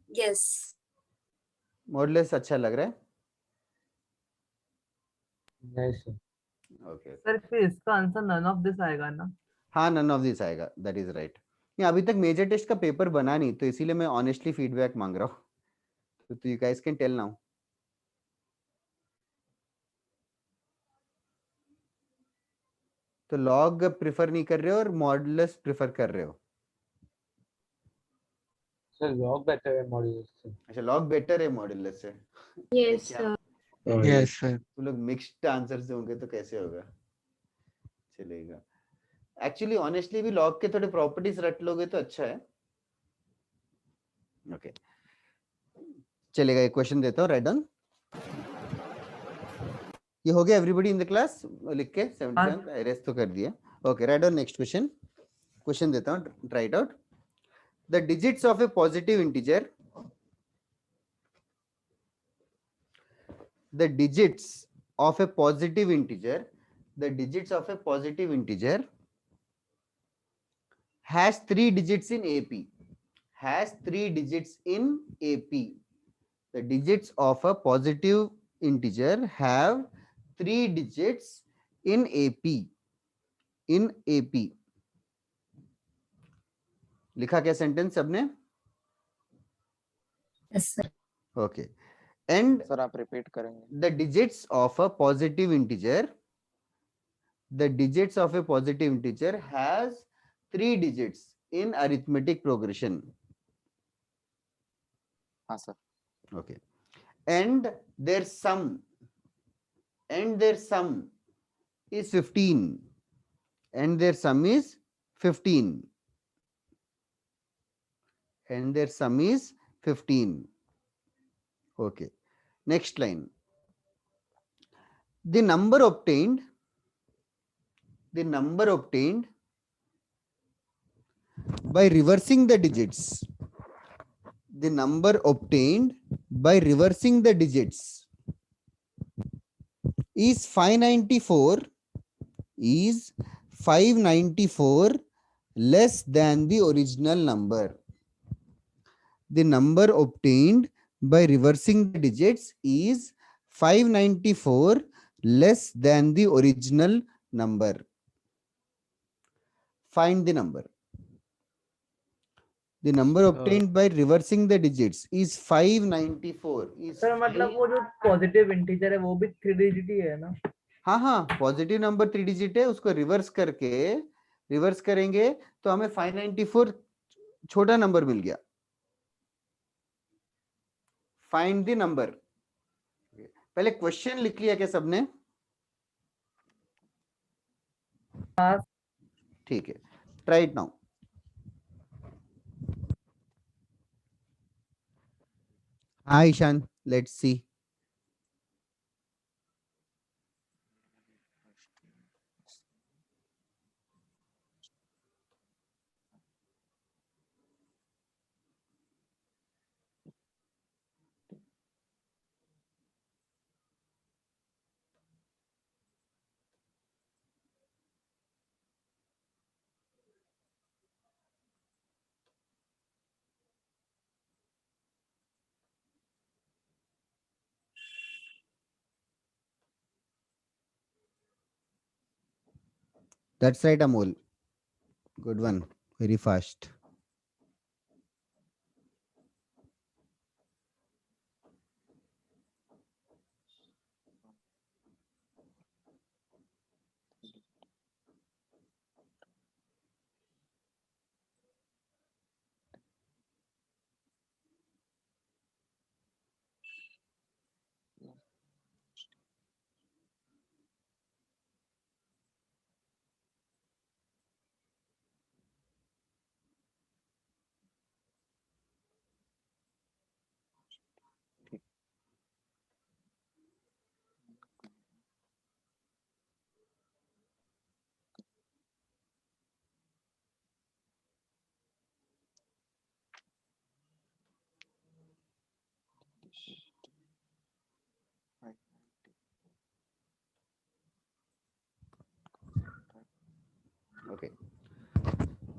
Yes. Modulus अच्छा लग रहा है? नहीं सर Okay. सर फिर इसका आंसर नन ऑफ दिस आएगा ना? हाँ नन ऑफ दिस आएगा, दैट इज राइट। नहीं अभी तक मेजर टेस्ट का पेपर बना नहीं, तो इसीलिए मैं ऑनेस्टली फीडबैक मांग रहा हूँ, तो you guys can tell now. तो लॉग प्रेफर नहीं कर रहे हो और मॉडुलस प्रेफर कर रहे हो? सर लॉग बेटर है मॉड्यूलस से। अच्छा लॉग बेटर है मॉडुलस से। Yes, क्या sir. Yes sir. तुम लोग मिक्स्ड आंसर्स दोगे तो कैसे होगा? चलेगा। एक्चुअली ऑनेस्टली भी लॉग के थोड़े प्रॉपर्टीज रट लोगे तो अच्छा है। ओके चलेगा, एक क्वेश्चन देता हूँ, राइट डाउन। ये हो गया एवरीबॉडी इन द क्लास लिख के 77 एरेस्ट तो कर दिया। Okay write down next question. Question देता हूँ, try it out. The digits of A positive integer, the digits of a positive integer, the digits of a positive integer has 3 digits in AP, has 3 digits in AP. The digits of a positive integer have 3 digits in AP, in AP. लिखा क्या sentence सबने? Yes, sir. Okay. And sir आप repeat करेंगे? the digits of a positive integer, the digits of a positive integer has 3 digits in arithmetic progression. हाँ sir. Okay. And their sum, and their sum is 15, and their sum is 15, and their sum is 15. Okay. Next line. The number obtained, the number obtained by reversing the digits, the number obtained by reversing the digits is 594, is 594 less than the original number. The number obtained by reversing the digits is 594 less than the original number. Find the number. The number obtained by reversing the digits is 594. Is sir मतलब वो जो positive integer है वो भी 3 digit ही है ना? हाँ हाँ पॉजिटिव नंबर 3 डिजिट है, उसको रिवर्स करके रिवर्स करेंगे तो हमें 594 छोटा नंबर मिल गया। Find the number. पहले क्वेश्चन लिख लिया क्या सबने? ठीक है, ट्राई इट नाउ। हाँ Ishan, let's see. That's right, Amol. Good one. Very fast.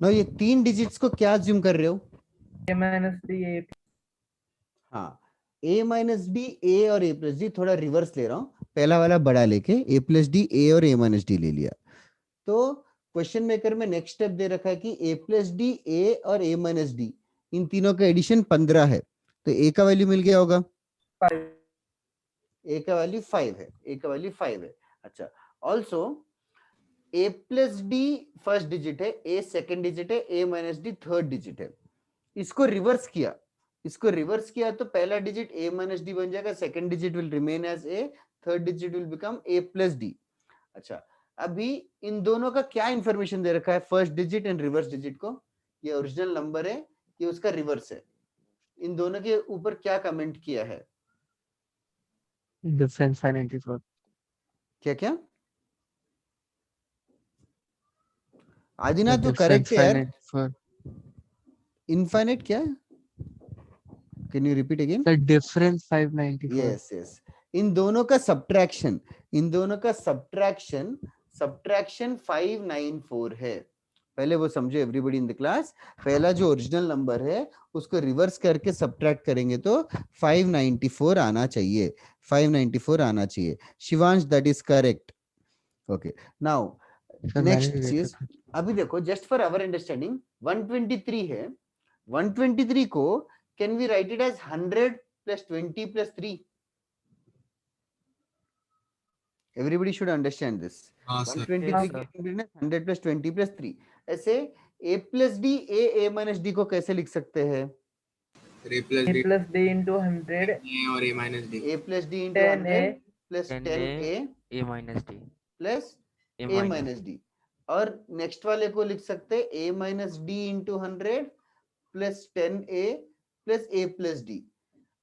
ना ये 3 डिजिट्स को क्या ज्यूम कर रहे हो? a minus d a हाँ, a माइनस डी, ए और a प्लस डी, थोड़ा रिवर्स ले रहा हूँ, पहला वाला बड़ा लेके a प्लस डी, ए और a माइनस डी ले लिया। तो क्वेश्चन मेकर में नेक्स्ट स्टेप दे रखा है कि a प्लस डी, ए और a माइनस डी, इन तीनों का एडिशन 15 है, तो a का वैल्यू मिल गया होगा, a का वैल्यू 5 है, a का वैल्यू 5 है। अच्छा, also a plus D first digit है, a सेकेंड डिजिट है, a minus D third digit है। इसको रिवर्स किया, तो पहला डिजिट a माइनस डी बन जाएगा, second digit will remain as a, third digit will become a plus D. अच्छा, अभी इन दोनों का क्या इंफॉर्मेशन दे रखा है, first digit and reverse digit को? ये ओरिजिनल नंबर है, ये उसका रिवर्स है। इन दोनों के ऊपर क्या कमेंट किया है? डिफरेंस 594। क्या क्या आदिनाथ, तो करेक्ट है यार। इनफाइनाइट क्या है? Can you repeat again? The difference 594। Yes yes, इन दोनों का सब्ट्रैक्शन, सब्ट्रैक्शन 594 है। पहले वो समझो एवरीबॉडी इन द क्लास, पहला जो ओरिजिनल नंबर है उसको रिवर्स करके सब्ट्रैक्ट करेंगे तो 594 आना चाहिए, 594 आना चाहिए। Shivansh, that is correct. Okay, now next चीज, अभी देखो जस्ट फॉर आवर अंडरस्टैंडिंग 123 है, 123 को can we write it as 100 plus 20 plus 3? Everybody should understand this. 123 100 plus 20 plus 3। ऐसे a plus d, a minus d को कैसे लिख सकते हैं? a plus d into 100 a और a minus d, a plus d into 100 plus 10a a minus d plus a minus d, और next वाले को लिख सकते हैं a minus d into 100 plus 10a plus a plus d।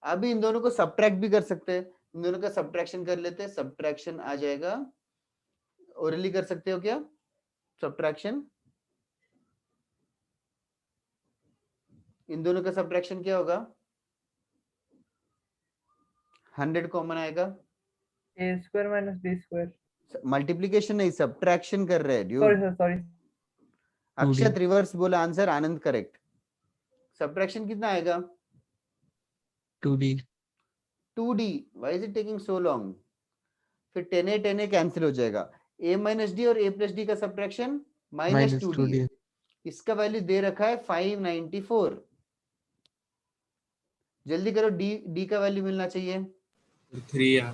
अभी इन दोनों को सब्ट्रैक्ट भी कर सकते हैं, इन दोनों का सब्ट्रैक्शन कर लेते हैं, सब्ट्रैक्शन आ जाएगा, ओरली कर सकते हो क्या सब्ट्रैक्शन? इन दोनों का सब्ट्रैक्शन क्या होगा? 100 कॉमन आएगा, a square minus b square। Multiplication नहीं, सब्ट्रैक्शन कर रहे हैं सॉरी सर, सॉरी। अक्षत रिवर्स बोला आंसर, आनंद करेक्ट। सब्ट्रैक्शन कितना आएगा? 2d। 2d, why is it taking so long? फिर 10a कैंसिल हो जाएगा, a माइनस डी और a प्लस डी का सब्ट्रैक्शन माइनस 2d, इसका वैल्यू दे रखा है 594। जल्दी करो, d का वैल्यू मिलना चाहिए 3।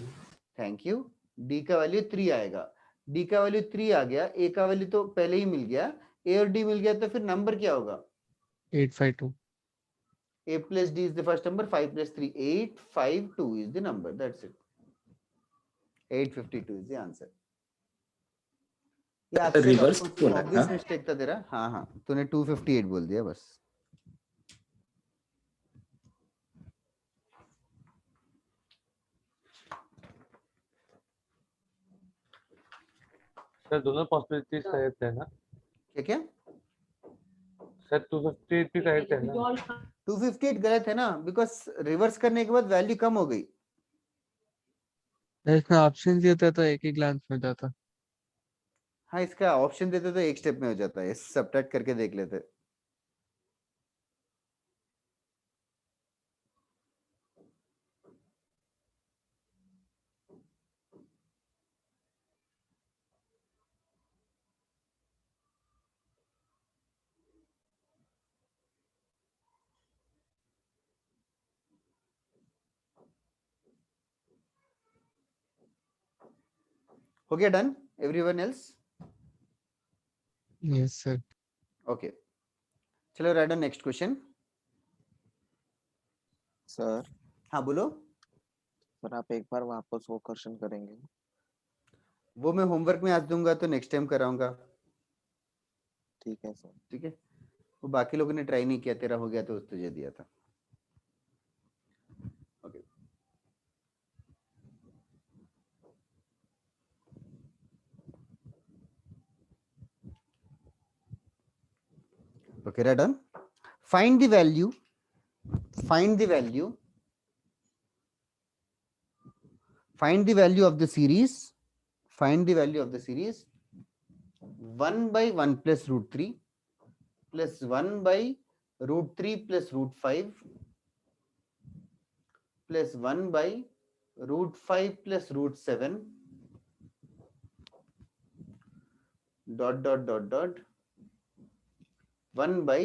थैंक यू, d का वैल्यू 3 आएगा, d का वैल्यू 3 आ गया, a का वैल्यू तो पहले ही मिल गया, a और d मिल गया, तो फिर नंबर क्या होगा? 852। a plus d is the first number, 5 plus 3, 852 is the number, that's it, 852 is the answer। ये रिवर्स बोला था, ऑब्वियस मिस्टेक था तेरा। हाँ हाँ, तूने 258 बोल दिया बस। सर दोनों पॉसिबिलिटीज करेक्ट है ना? क्या क्या सर 258 भी करेक्ट है ना? 258 गलत है ना, बिकॉज रिवर्स करने के बाद वैल्यू कम हो गई। इसमें ऑप्शन दिया था तो एक ही ग्लांस में जाता। हाँ, इसका ऑप्शन देते तो एक स्टेप में हो जाता है, सब्ट्रैक्ट करके देख लेते। हो गया done? Everyone else? Yes sir. Okay, चलो right on next question. Sir. हाँ बोलो। सर आप एक बार वापस वो क्वेश्चन करेंगे? वो मैं होमवर्क में आज दूंगा तो नेक्स्ट टाइम कराऊंगा। ठीक है सर। ठीक है, वो बाकी लोगों ने ट्राई नहीं किया, तेरा हो गया तो तुझे दिया था। Okay, okay, right on. Find the value of the series, 1 by 1 plus root 3 plus 1 by root 3 plus root 5 plus 1 by root 5 plus root 7 dot dot dot dot 1 by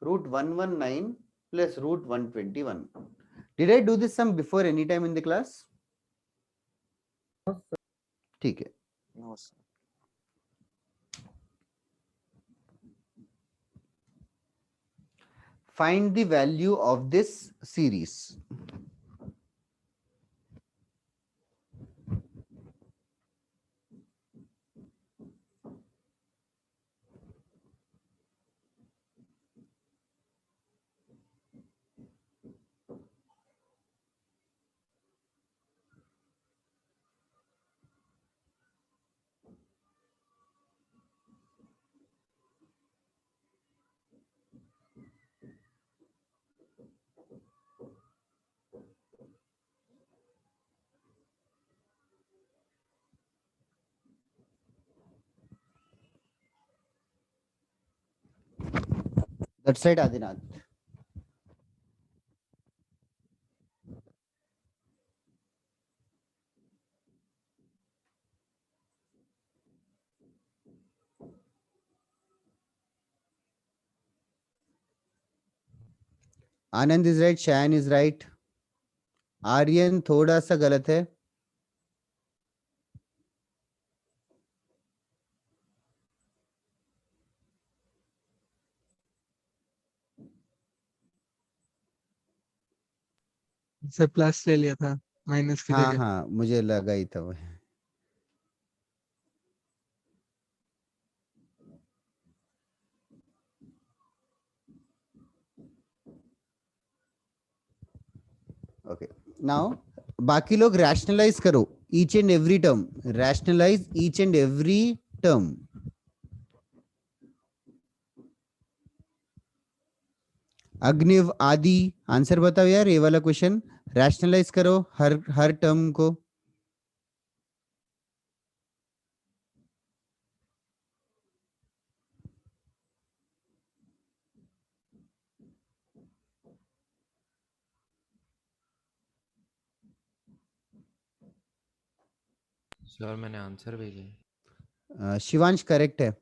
root 119 plus root 121. Did I do this sum before any time in the class? ठीक है. No, sir. Find the value of this series. That's right, Adinath. Anand is right, Shayan is right. Aryan थोड़ा सा गलत है. Sir plus ले लिया था minus की हाँ जगह. हाँ मुझे लगा ही था वो. Okay. Now बाकी लोग रैशनलाइज करो each and every term. Rationalize each and every term. Agniv आदि आंसर बताओ यार ये वाला क्वेश्चन. रैशनलाइज करो हर टर्म को. सर मैंने आंसर भेजे. शिवांश करेक्ट है.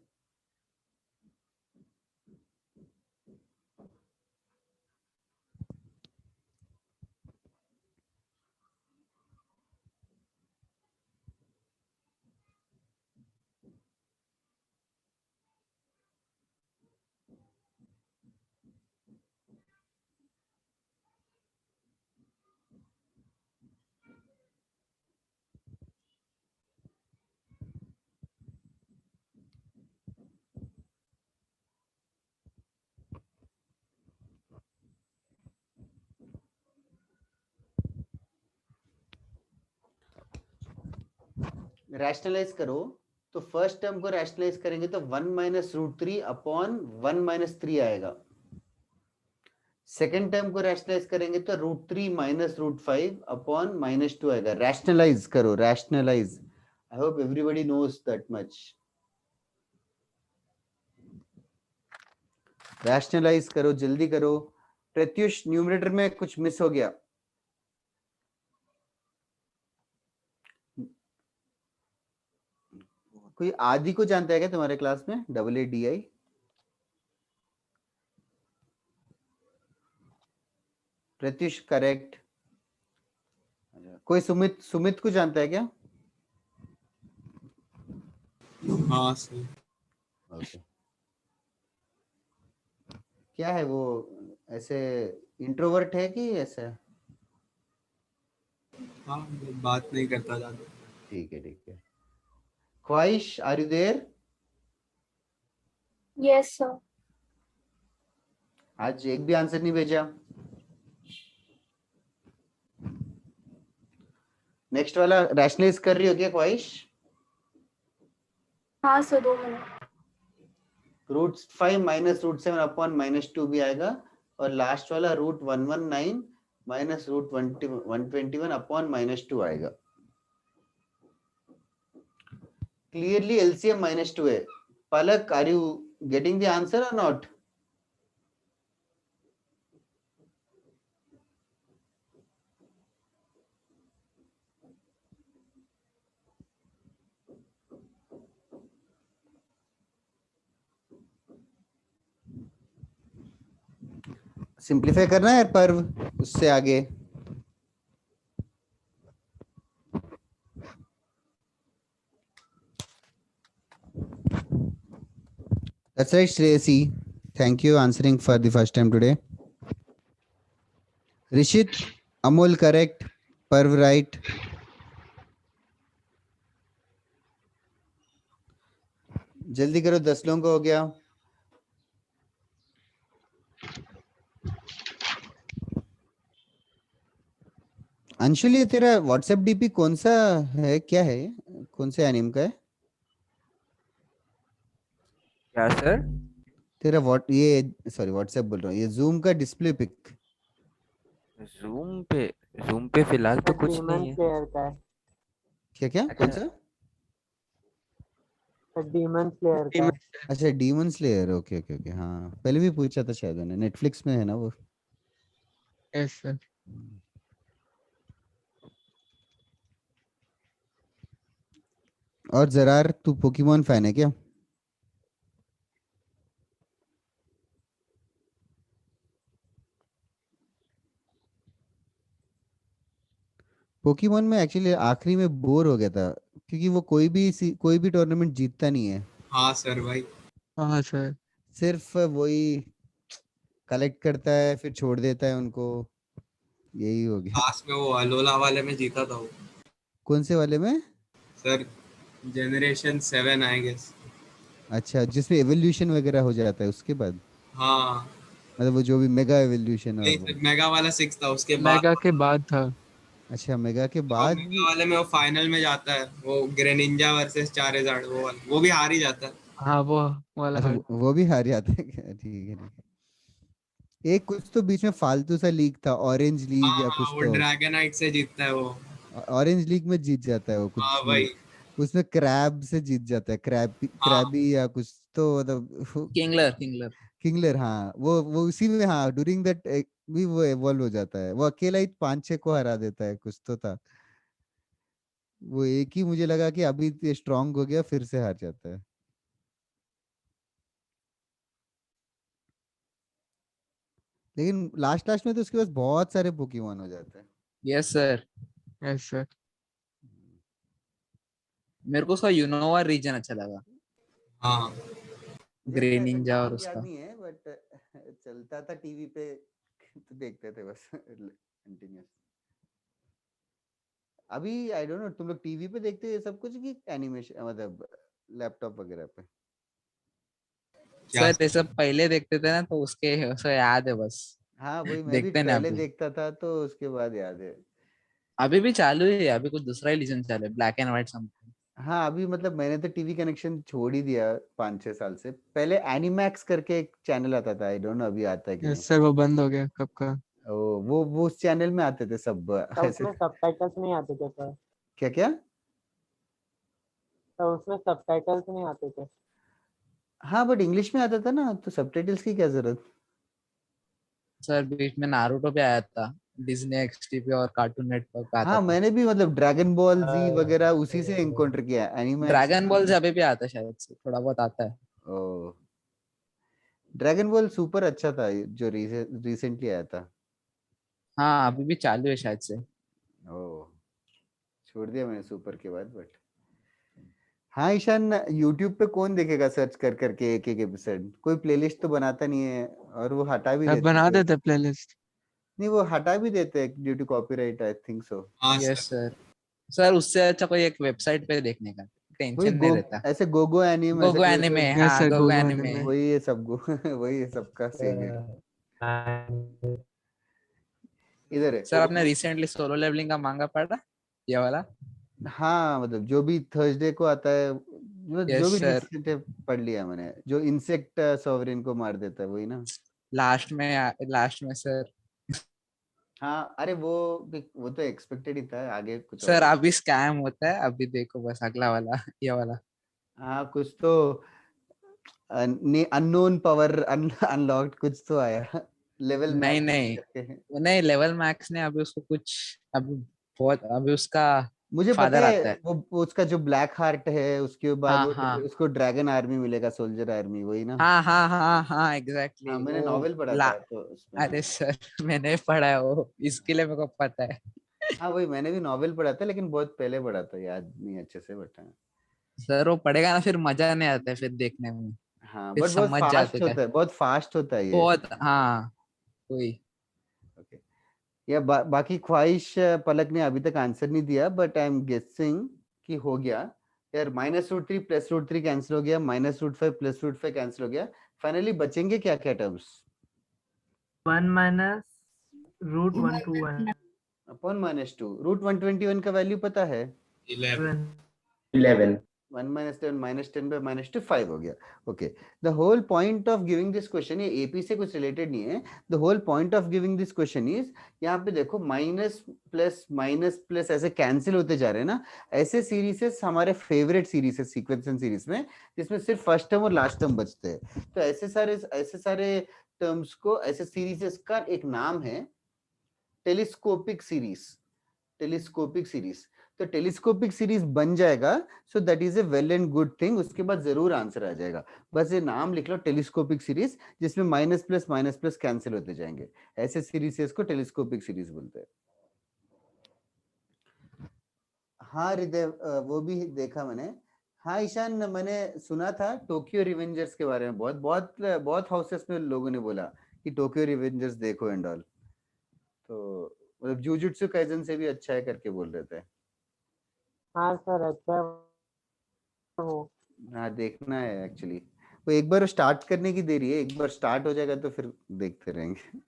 रैशनलाइज करो तो फर्स्ट टर्म को रैशनलाइज करेंगे तो 1 माइनस रूट 3 अपॉन 1 माइनस 3 आएगा. सेकेंड टर्म को रैशनलाइज करेंगे तो root 3 minus root 5 upon minus 2 आएगा. रैशनलाइज करो. Rationalise. I hope everybody knows that much. Rationalise करो जल्दी करो. प्रत्युष न्यूमरेटर में कुछ मिस हो गया. कोई आदि को जानता है क्या तुम्हारे क्लास में? AADI. प्रत्युष करेक्ट. कोई सुमित को जानता है क्या? हाँ सर. ओके. क्या है वो ऐसे इंट्रोवर्ट है कि ऐसा? हाँ बात नहीं करता ज्यादा. ठीक है ठीक है. Khwahish are you there? Yes sir. आज एक भी आंसर नहीं भेजा. नेक्स्ट वाला रैशनलाइज कर रही हो क्या ख्वाहिश? हाँ सर 2 मिनट. Root 5 minus root 7 upon minus 2 भी आएगा. और लास्ट वाला root 119 minus root 121 upon minus 2 आएगा. क्लियरली एलसीएम माइनस 2 है. Palak are you getting the answer और नॉट? सिंप्लीफाई करना है पर उससे आगे That's right, Shreyasi. Thank you answering for the first time today. Rishit, Amol correct, Parv right. जल्दी करो 10 लोगों का हो गया. अंशुल, ये तेरा व्हाट्सएप डीपी कौन सा है, क्या है, कौन से एनिम का है? क्या सर? तेरा व्हाट्सएप बोल रहा हूँ, ये जूम का डिस्प्ले पिक. जूम पे फिलहाल तो कुछ डीमन नहीं है। स्लेयर का है। क्या क्या कौन सा? डीमन स्लेयर का है। अच्छा demon slayer, okay okay okay. हाँ पहले भी पूछा था शायद मैंने, नेटफ्लिक्स में है ना वो. Yes sir. और जरार, तू पोकेमोन फैन है क्या? पोकेमोन में एक्चुअली आखिरी में बोर हो गया था, क्योंकि वो कोई भी टूर्नामेंट जीतता नहीं है. हाँ सर भाई. हाँ सर. सिर्फ वही कलेक्ट करता है फिर छोड़ देता है उनको, यही हो गया. लास्ट में वो अलोला वाले में जीता था वो. कौन से वाले में? Sir generation 7 I guess. अच्छा, जिसमें एवोल्यूशन वगैरह हो जाता है उसके बाद, हाँ मतलब वो जो भी मेगा एवोल्यूशन और नहीं वो. सर, मेगा वाला 6 था उसके बाद. मेगा के बाद था. अच्छा मेगा के और बाद. मेगा वाले में वो फाइनल में जाता है, वो ग्रेनिंजा वर्सेस चारेजार्ड, वो वाला वो भी हार ही जाता है. हाँ वो वाला अच्छा हर. वो भी हार जाते हैं क्या? ठीक है ठीक है. एक कुछ तो बीच में फालतू सा लीग था, ऑरेंज लीग हाँ या हाँ, कुछ वो तो. ड्रैगनाइट से जीतता है वो. ऑरेंज लीग में जीत जाता है वो हाँ कुछ. भाई. उसमें क्रैब से जीत जाता है, हाँ क्रैबी या कुछ तो, मतलब किंगलर किंगलर. हाँ वो उसी में, हाँ ड्यूरिंग दैट भी वो इवॉल्व हो जाता है. वो अकेला ही 5-6 को हरा देता है, कुछ तो था. वो एक ही मुझे लगा कि अभी स्ट्रांग हो गया फिर से हार जाता है. लेकिन लास्ट लास्ट में तो उसके पास बहुत सारे पोकेमोन हो जाते हैं. Yes sir. Yes sir. मेरे को उसका यूनोवा रीजन अच्छा लगा. हाँ मुझे उसका ऐसा ग्रेनिंजा और नाम याद उसका. नहीं है, बट चलता था टीवी पे तो देखते थे बस कंटिन्यूस. अभी आई डोंट नो, तुम लोग टीवी पे देखते हो ये सब कुछ कि एनिमेशन, मतलब लैपटॉप वगैरह पे? क्या? सर ये सब पहले देखते थे ना, तो उसके उसका याद है बस. हाँ वही मैं भी देखते ना पहले अभी. देखता था तो उसके बाद याद है. अभी भी चालू है, अभी कुछ दूसरा ही लीजन चालू है, ब्लैक एंड व्हाइट समथिंग. हाँ अभी मतलब मैंने तो टीवी कनेक्शन छोड़ ही दिया 5-6 साल से. पहले एनिमैक्स करके एक चैनल आता था, आई डोंट नो अभी आता है कि नहीं. यस सर, वो बंद हो गया कब का. ओ वो उस चैनल में आते थे सब तो ऐसे. उसमें सबटाइटल्स नहीं आते थे सर. क्या क्या? तो उसमें सबटाइटल्स नहीं आते थे. हाँ बट इंग्लिश में आता था ना, तो सबटाइटल्स की क्या जरूरत. सर बीच में नारुतो पे आया था, डिज्नी एक्सटीवी और कार्टून नेटवर्क पे आता हाँ था. मैंने भी मतलब ड्रैगन बॉल जी वगैरह उसी से एनकाउंटर किया एनिमैक्स. ड्रैगन बॉल अभी भी आता है शायद से, थोड़ा बहुत आता है. ओ ड्रैगन बॉल सुपर अच्छा था, जो रिसेंटली आया था. हाँ अभी भी चालू है शायद से. ओ छोड़ दिया मैंने सुपर के बाद. बट हाँ ईशान, यूट्यूब पे कौन देखेगा सर्च कर करके एक एक एपिसोड. कोई प्लेलिस्ट तो बनाता नहीं है, और वो हटा भी आप देते बना हैं. देते प्लेलिस्ट. नहीं वो हटा भी देते हैं due to copyright, I think so. हाँ यस सर. सर. सर उससे अच्छा कोई एक वेबसाइट पे देखने का, वही टेंशन नहीं रहता. ऐसे गोगो एनिम ऐसे गोगो कोई एनिमे, यस हाँ sir, Gogo Gogo anime. Anime. वही है सब वही है, सबका सेम है. इधर है. सर आपने रिसेंटली सोलो लेवलिंग का मांगा पढ़ा, ये वाला? हाँ मतलब जो भी थर्सडे को आता है, मतलब जो यस भी सर. रिसेंट पढ़ लिया मैंने. जो इंसेक्ट सॉवरेन को मार देता है वही ना. लास्ट में सर. हाँ अरे वो तो एक्सपेक्टेड ही था, आगे कुछ और सर होगा. अभी स्कैम होता है, अभी देखो बस अगला वाला, ये वाला. हाँ कुछ तो अननोन पावर अनलॉक्ड कुछ तो आया लेवल नहीं मैक्स नहीं करके. नहीं, लेवल मैक्स ने अभी उसको कुछ, अभी बहुत, अभी उसका मुझे पता फादर आता है, है। वो उसका जो ब्लैक हार्ट है, उसके बाद हाँ वो हाँ उसको ड्रैगन आर्मी मिलेगा, सोल्जर आर्मी, वही ना? हाँ हाँ हाँ हाँ हाँ, एग्जैक्टली मैंने वो नॉवेल पढ़ा ला था तो उसमें। अरे सर मैंने पढ़ा है वो, इसके लिए मेरे को पता है। हाँ वही, मैंने भी नॉवेल पढ़ा था लेकिन बहुत पहले पढ़ा था, याद नहीं अच्छे से, बट हाँ। सर वो पढ़ेगा ना फिर मजा नहीं आता है फिर देखने में, हाँ फिर बट बहुत समझ जाते फास्ट क्या होता है, बहुत फास्ट होता है ये। बहुत। हाँ वही। ओके, या बाकी ख्वाहिश पलक ने अभी तक आंसर नहीं दिया, बट आई एम गेसिंग कि हो गया यार। -√3 +√3 कैंसिल हो गया, -√5 +√5 कैंसिल हो गया। फाइनली बचेंगे क्या क्या टर्म्स? 1 माइनस √121 अपॉन -2 √121 का वैल्यू पता है? 11 11 1 - 10 -10 by -2 5 हो गया। Okay, the whole point of giving this question, ये एपी से कुछ रिलेटेड नहीं है। The whole point of giving this question is, यहाँ पे देखो माइनस प्लस माइनस प्लस ऐसे कैंसिल होते जा रहे हैं ना। ऐसे सीरीज हमारे फेवरेट सीरीज है सीक्वेंस सीरीज में, जिसमें सिर्फ फर्स्ट टर्म और लास्ट टर्म बचते हैं। तो ऐसे सारे टर्म्स को, ऐसे सीरीज का एक नाम है टेलीस्कोपिक सीरीज। टेलीस्कोपिक सीरीज, तो टेलीस्कोपिक सीरीज बन जाएगा, so that is a well and good thing. उसके बाद जरूर आंसर आ जाएगा। बस ये नाम लिख लो, टेलीस्कोपिक सीरीज, जिसमें माइनस प्लस कैंसिल होते जाएंगे। ऐसे सीरीज को टेलीस्कोपिक सीरीज बोलते हैं। हाँ हृदय, वो भी देखा मैंने। हाँ ईशान, मैंने सुना था टोक्यो रिवेंजर्स के बारे में, बहुत बहुत बहुत हाउसेस में लोगों ने बोला कि टोक्यो रिवेंजर्स देखो एंड ऑल। तो मतलब जुजुत्सु काइसेन से भी अच्छा है करके बोल रहे थे। हाँ सर अच्छा है वो। हाँ देखना है एक्चुअली, वो एक बार स्टार्ट करने की देरी है, एक बार स्टार्ट हो जाएगा तो फिर देखते रहेंगे।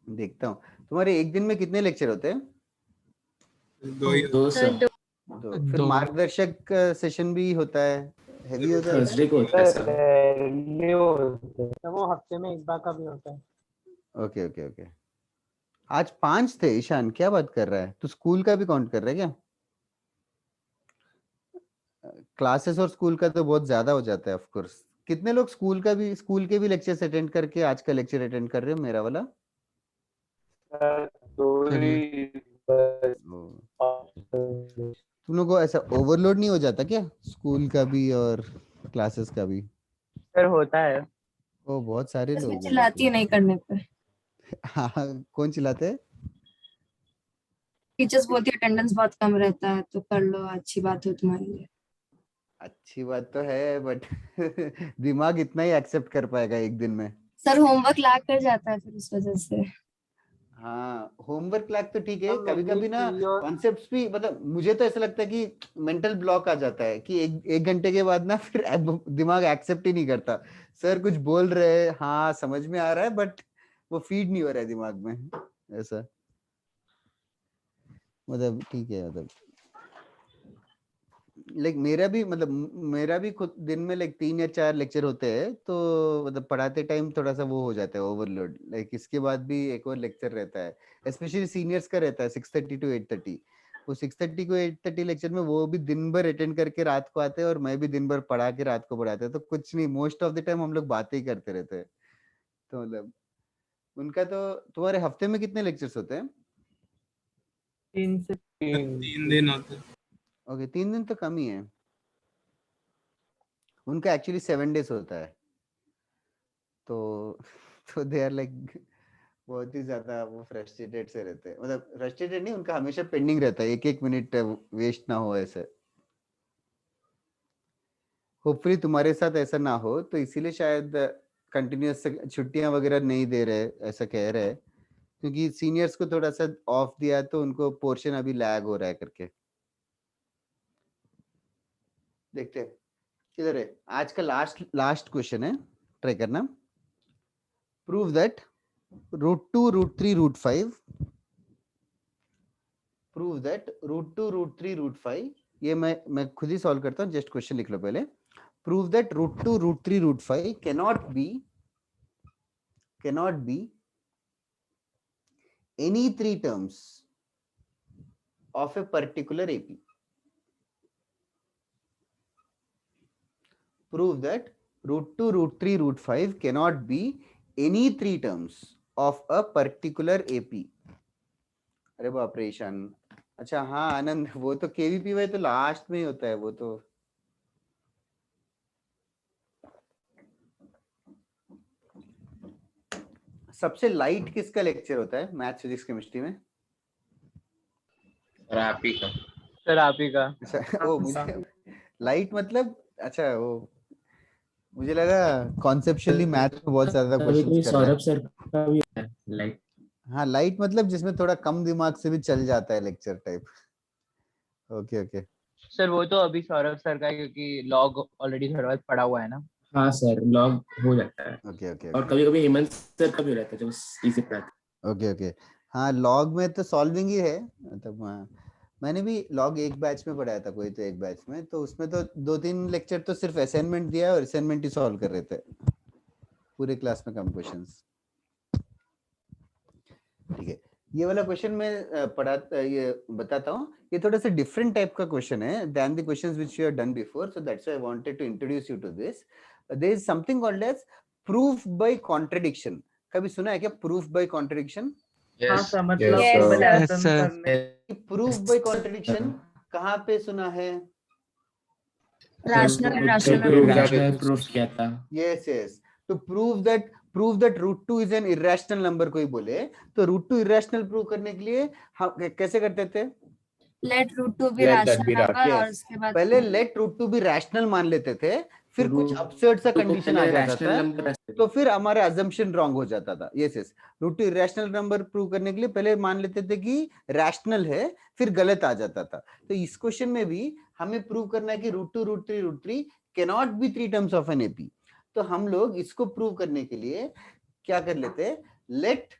देखता हूँ। तुम्हारे एक दिन में कितने लेक्चर होते हैं? 2 ही दो सर, तो फिर दो। मार्गदर्शक सेशन भी होता है, हैवी हो जाता है। थर्सडे को होता है सर। रैली होते हैं तो वो हफ्ते में एक बार का भी होता है। Okay okay okay. आज 5 थे ईशान, क्या बात कर रहा है तू? स्कूल का भी काउंट कर रहा है क्या? क्लासेस और स्कूल का तो बहुत ज्यादा हो जाता है ऑफ कोर्स। कितने लोग स्कूल के भी लेक्चर्स अटेंड करके आज का लेक्चर अटेंड कर रहे हो, मेरा वाला? तुम लोग को ऐसा ओवरलोड नहीं हो जाता क्या, स्कूल का भी और क्लासेस का भी? सर होता है। ओ बहुत सारे इसमें लोग हैं चिल्लाती है नहीं करने पे। हाँ कौन चिल्लाते हैं? टीचर्स बोलती है अटेंडेंस बहुत कम रहता है तो कर लो, अच्छी बात हो तुम्हारे लिए। अच्छी बात तो है बट दिमाग इतना ही एक्सेप्ट कर पाएगा एक दिन में? सर होमवर्क ला कर जाता है फिर उस वजह से। हाँ होमवर्क लैग तो ठीक है, हम कभी कभी ना और कॉन्सेप्ट्स भी, मतलब मुझे तो ऐसा लगता है कि मेंटल ब्लॉक आ जाता है कि एक घंटे के बाद ना फिर दिमाग एक्सेप्ट ही नहीं करता। सर कुछ बोल रहे हैं, हाँ समझ में आ रहा है, बट वो फीड नहीं हो रहा है दिमाग में, ऐसा। मतलब ठीक है, मतलब मेरा भी खुद दिन में 3 या 4 लेक्चर होते हैं, तो मतलब पढ़ाते टाइम थोड़ा सा वो हो जाता है ओवरलोड। इसके बाद भी एक और लेक्चर रहता है, स्पेशली सीनियर्स का रहता है 6:30 to 8:30। वो 6:30 को 8:30 लेक्चर में वो भी दिन भर अटेंड करके रात को आते हैं, और मैं भी दिन भर पढ़ा के रात को पढ़ाते हैं, तो कुछ नहीं, मोस्ट ऑफ द टाइम हम लोग बातें ही करते रहते हैं। तो मतलब उनका तो। तुम्हारे हफ्ते में कितने लेक्चर्स होते हैं? 3 से 3 दिन होते हैं। ओके 3 दिन तो कम ही है। उनका एक्चुअली 7 days होता है, तो दे आर लाइक बहुत ही ज्यादा वो फ्रस्ट्रेटेड से रहते हैं, मतलब फ्रस्ट्रेटेड नहीं, उनका हमेशा पेंडिंग रहता है, एक मिनट वेस्ट ना हो ऐसे। होपफुली तुम्हारे साथ ऐसा ना हो, तो इसीलिए शायद कंटिन्यूअस छुट्टियां वगैरह नहीं दे रहे, ऐसा कह रहे हैं, क्योंकि सीनियर्स को थोड़ा सा ऑफ दिया तो उनको पोर्शन अभी लैग हो रहा है करके। देखते हैं किधर है। आज का लास्ट क्वेश्चन है, ट्राई करना। प्रूव दैट √2 √3 √5, प्रूव दैट √2 √3 √5, ये मैं खुद ही सॉल्व करता हूँ, जस्ट क्वेश्चन लिख लो पहले। Prove that √2 √3 √5 cannot be any 3 terms of a particular AP. Prove that √2 √3 √5 cannot be any 3 terms of a particular AP. अरे बाप रे ईशान। अच्छा हाँ आनंद, वो तो केवीपीवाई तो लास्ट में ही होता है वो तो। सबसे लाइट किसका लेक्चर होता है मैथ्स फिजिक्स केमिस्ट्री में? सर आप ही का। सर आप ही का। अच्छा ओ मुझे लाइट मतलब, अच्छा वो मुझे लगा कॉन्सेप्चुअली मैथ में बहुत ज्यादा कभी क्वेश्चंस कभी कर रहा है। सौरभ सर का भी होता है लाइक। हाँ लाइट मतलब जिसमें थोड़ा कम दिमाग से भी चल जाता है lecture type. Okay okay. Sir वो तो अभी सौरभ सर का है, क्योंकि लॉग ऑलरेडी थोड़ा बहुत पड़ा हुआ है ना। हाँ सर लॉग हो जाता है। ओके ओके और कभी कभी हेमंत सर का भी रहता है जो इजी पढ़ाते हैं। Okay okay. हाँ लॉग में तो सॉल्विंग ही है, मतलब हाँ, मैंने भी लॉग एक बैच में पढ़ाया था, कोई तो एक बैच में, तो उसमें तो 2-3 लेक्चर तो सिर्फ असाइनमेंट दिया और असाइनमेंट ही सॉल्व कर रहे थे, पूरे क्लास में कम क्वेश्चंस। ठीक है, ये वाला क्वेश्चन मैं ये बताता हूँ, ये थोड़ा सा डिफरेंट टाइप का क्वेश्चन है then the questions which you have done before, so that's why I wanted to introduce you to this. There is something called as proof by contradiction. कभी सुना है क्या प्रूफ बाय कॉन्ट्रडिक्शन? हाँ yes sir, मतलब yes पहले Yes, असम sir. करने। Proof by contradiction कहाँ पे सुना है? rational खुद irrational को prove proof. that irrational it proof किया था। Yes yes, to prove that root two is an irrational number कोई बोले, तो रूट टू इरेशनल प्रूव करने के लिए हम कैसे करते थे? let root 2 be let that rational be number rational. और यस, उसके बाद पहले लेट रूट टू भी रैशनल मान लेते थे, फिर कुछ रूट absurd सा को कंडीशन आ पहले जाता रैशनल था, नंबर तो फिर हमारा अजम्पशन रॉन्ग हो जाता था। Yes yes, root two irrational number prove करने के लिए पहले मान लेते थे कि रैशनल है, फिर गलत आ जाता था। तो इस क्वेश्चन में भी हमें प्रूव करना है कि root three can not be 3 terms of an AP. तो हम लोग इसको प्रूव करने के लिए क्या कर लेते, let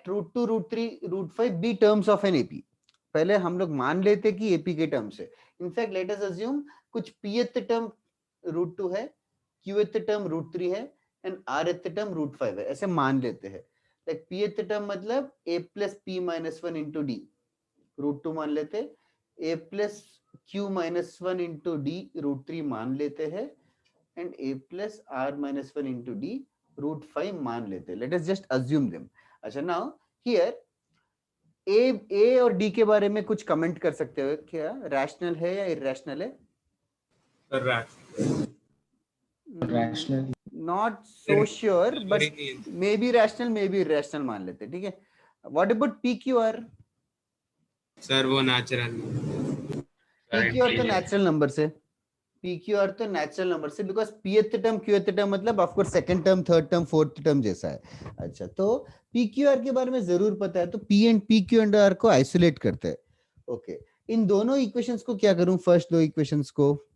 root three root five be terms of an AP. पहले हम लोग मान लेते कि एपी के टर्म्स है। इनफैक्ट लेट अस अज्यूम कुछ पीएथ टर्म रूट टू है, क्यूएथ टर्म रूट थ्री है and rth term root five है, ऐसे मान लेते हैं। लाइक पीएथ टर्म मतलब A plus P minus one into D root two मान लेते, A plus Q minus one into D root three मान लेते हैं, and a plus r minus 1 into d root 5 मान लेते हैं। Let us just assume them. अच्छा now here a और d के बारे में कुछ कमेंट कर सकते हो क्या? रैशनल है या इरेशनल है? Rational not so sure but maybe rational maybe irrational मान लेते, ठीक है। What about P Q R? Sir वो नेचुरल। पी क्यू आर तो नेचुरल नंबर से, PQR तो नेचुरल नंबर से, because pth term qth term मतलब of course second term third term fourth term जैसा है। अच्छा तो PQR के बारे में जरूर पता है, तो P and PQ and R को आइसोलेट करते हैं। ओके, इन दोनों इक्वेशंस को क्या करूं? फर्स्ट दो इक्वेशंस को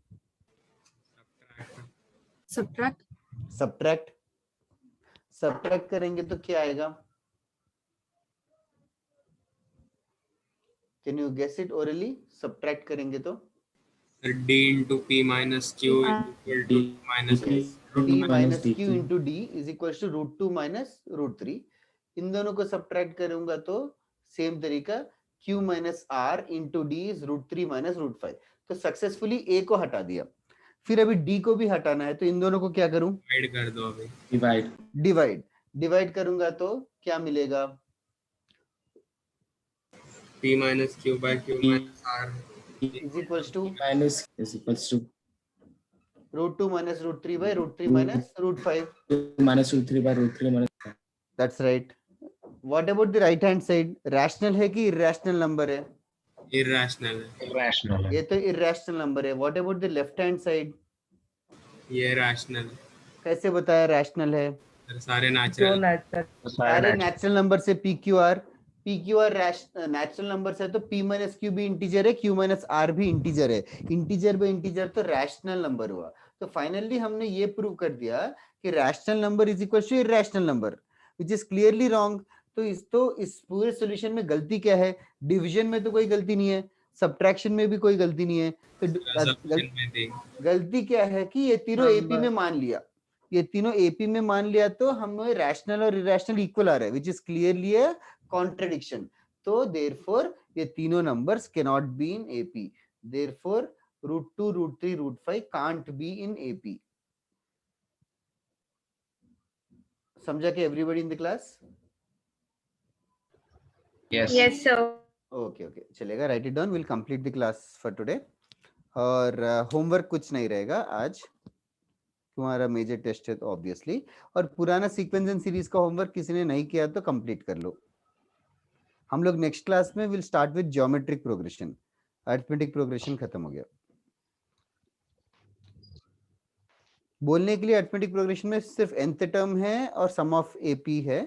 सब्ट्रैक्ट करेंगे तो क्या आएगा? Can you guess it orally? Subtract करेंगे तो d into p minus q is equal to minus p minus q into d is equals to root 2 minus root 3। इन दोनों को सब्ट्रैक्ट करूंगा तो सेम तरीका q minus r into d is root 3 minus root 5। तो successfully a को हटा दिया, फिर अभी d को भी हटाना है, तो इन दोनों को क्या करूं? डिवाइड कर दो अभी। डिवाइड करूंगा तो क्या मिलेगा? p minus q by q minus r is equals to root 2 minus root 3 by root 3 minus root 5 minus root 3 by root 3 minus 5. That's right. What about the right hand side? Rational है कि irrational number है? irrational है। ये तो irrational number है। What about the left hand side? ये rational कैसे बताया रैशनल है? है। सारे नेचुरल नेचुरल नंबर से PQR नेचुरल नंबर से, तो P माइनस क्यू भी इंटीजर है, Q माइनस R भी इंटीजर है। इंटीजर बाय इंटीजर तो रैशनल नंबर हुआ। तो फाइनली हमने ये प्रूव कर दिया कि rational number is equal to irrational number, which is clearly wrong. तो इस पूरे सॉल्यूशन में गलती क्या है? डिवीजन में तो कोई गलती नहीं है, सब्ट्रैक्शन में भी कोई गलती नहीं है, तो गलती क्या है कि ये तीनों एपी में मान लिया, ये तीनों एपी में मान लिया, तो हमें रैशनल और इरेशनल इक्वल आ रहा है, which is clearly a contradiction. तो देयरफॉर ये तीनों numbers can not be in AP, therefore root 2 root 3 root 5 can't be in AP. समझा कि everybody in the class? Yes, sir. Okay okay चलेगा, write it down, will complete the class for today. और homework कुछ नहीं रहेगा आज, तुम्हारा major test है तो ऑब्वियसली। और पुराना सीक्वेंस एंड सीरीज का होमवर्क किसी ने नहीं किया तो कंप्लीट कर लो। हम लोग नेक्स्ट क्लास में will start with geometric progression, arithmetic progression खत्म हो गया। बोलने के लिए अरिथमेटिक प्रोग्रेशन में सिर्फ nth टर्म है और सम ऑफ एपी है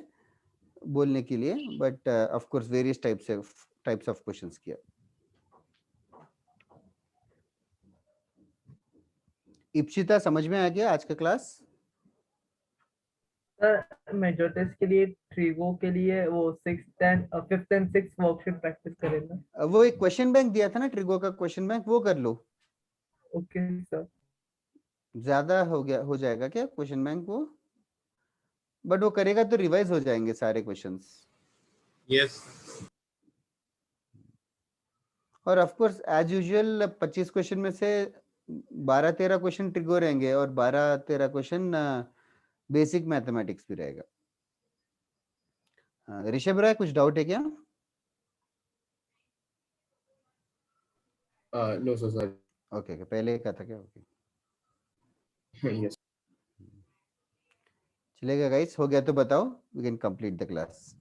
बोलने के लिए, but of course various types of questions किया। इप्सिता समझ में आ गया आज का क्लास? सर मेजर टेस्ट के लिए ट्रिगो के लिए वो 5th and 6th worksheet practice करेंगे। वो एक क्वेश्चन बैंक दिया था ना ट्रिगो का क्वेश्चन बैंक, वो कर लो। Okay sir. ज्यादा हो जाएगा क्या क्वेश्चन बैंक वो? बट वो करेगा तो रिवाइज हो जाएंगे सारे क्वेश्चंस। यस। और of course as usual 25 question में से 12-13 क्वेश्चन ट्रिगो रहेंगे और 12-13 क्वेश्चन बेसिक मैथमेटिक्स भी रहेगा। ऋषभ राय कुछ डाउट है क्या? No, sir. ओके ओके, पहले का था क्या? Okay Yes. चलेगा गाइस, हो गया तो बताओ, we can complete the class.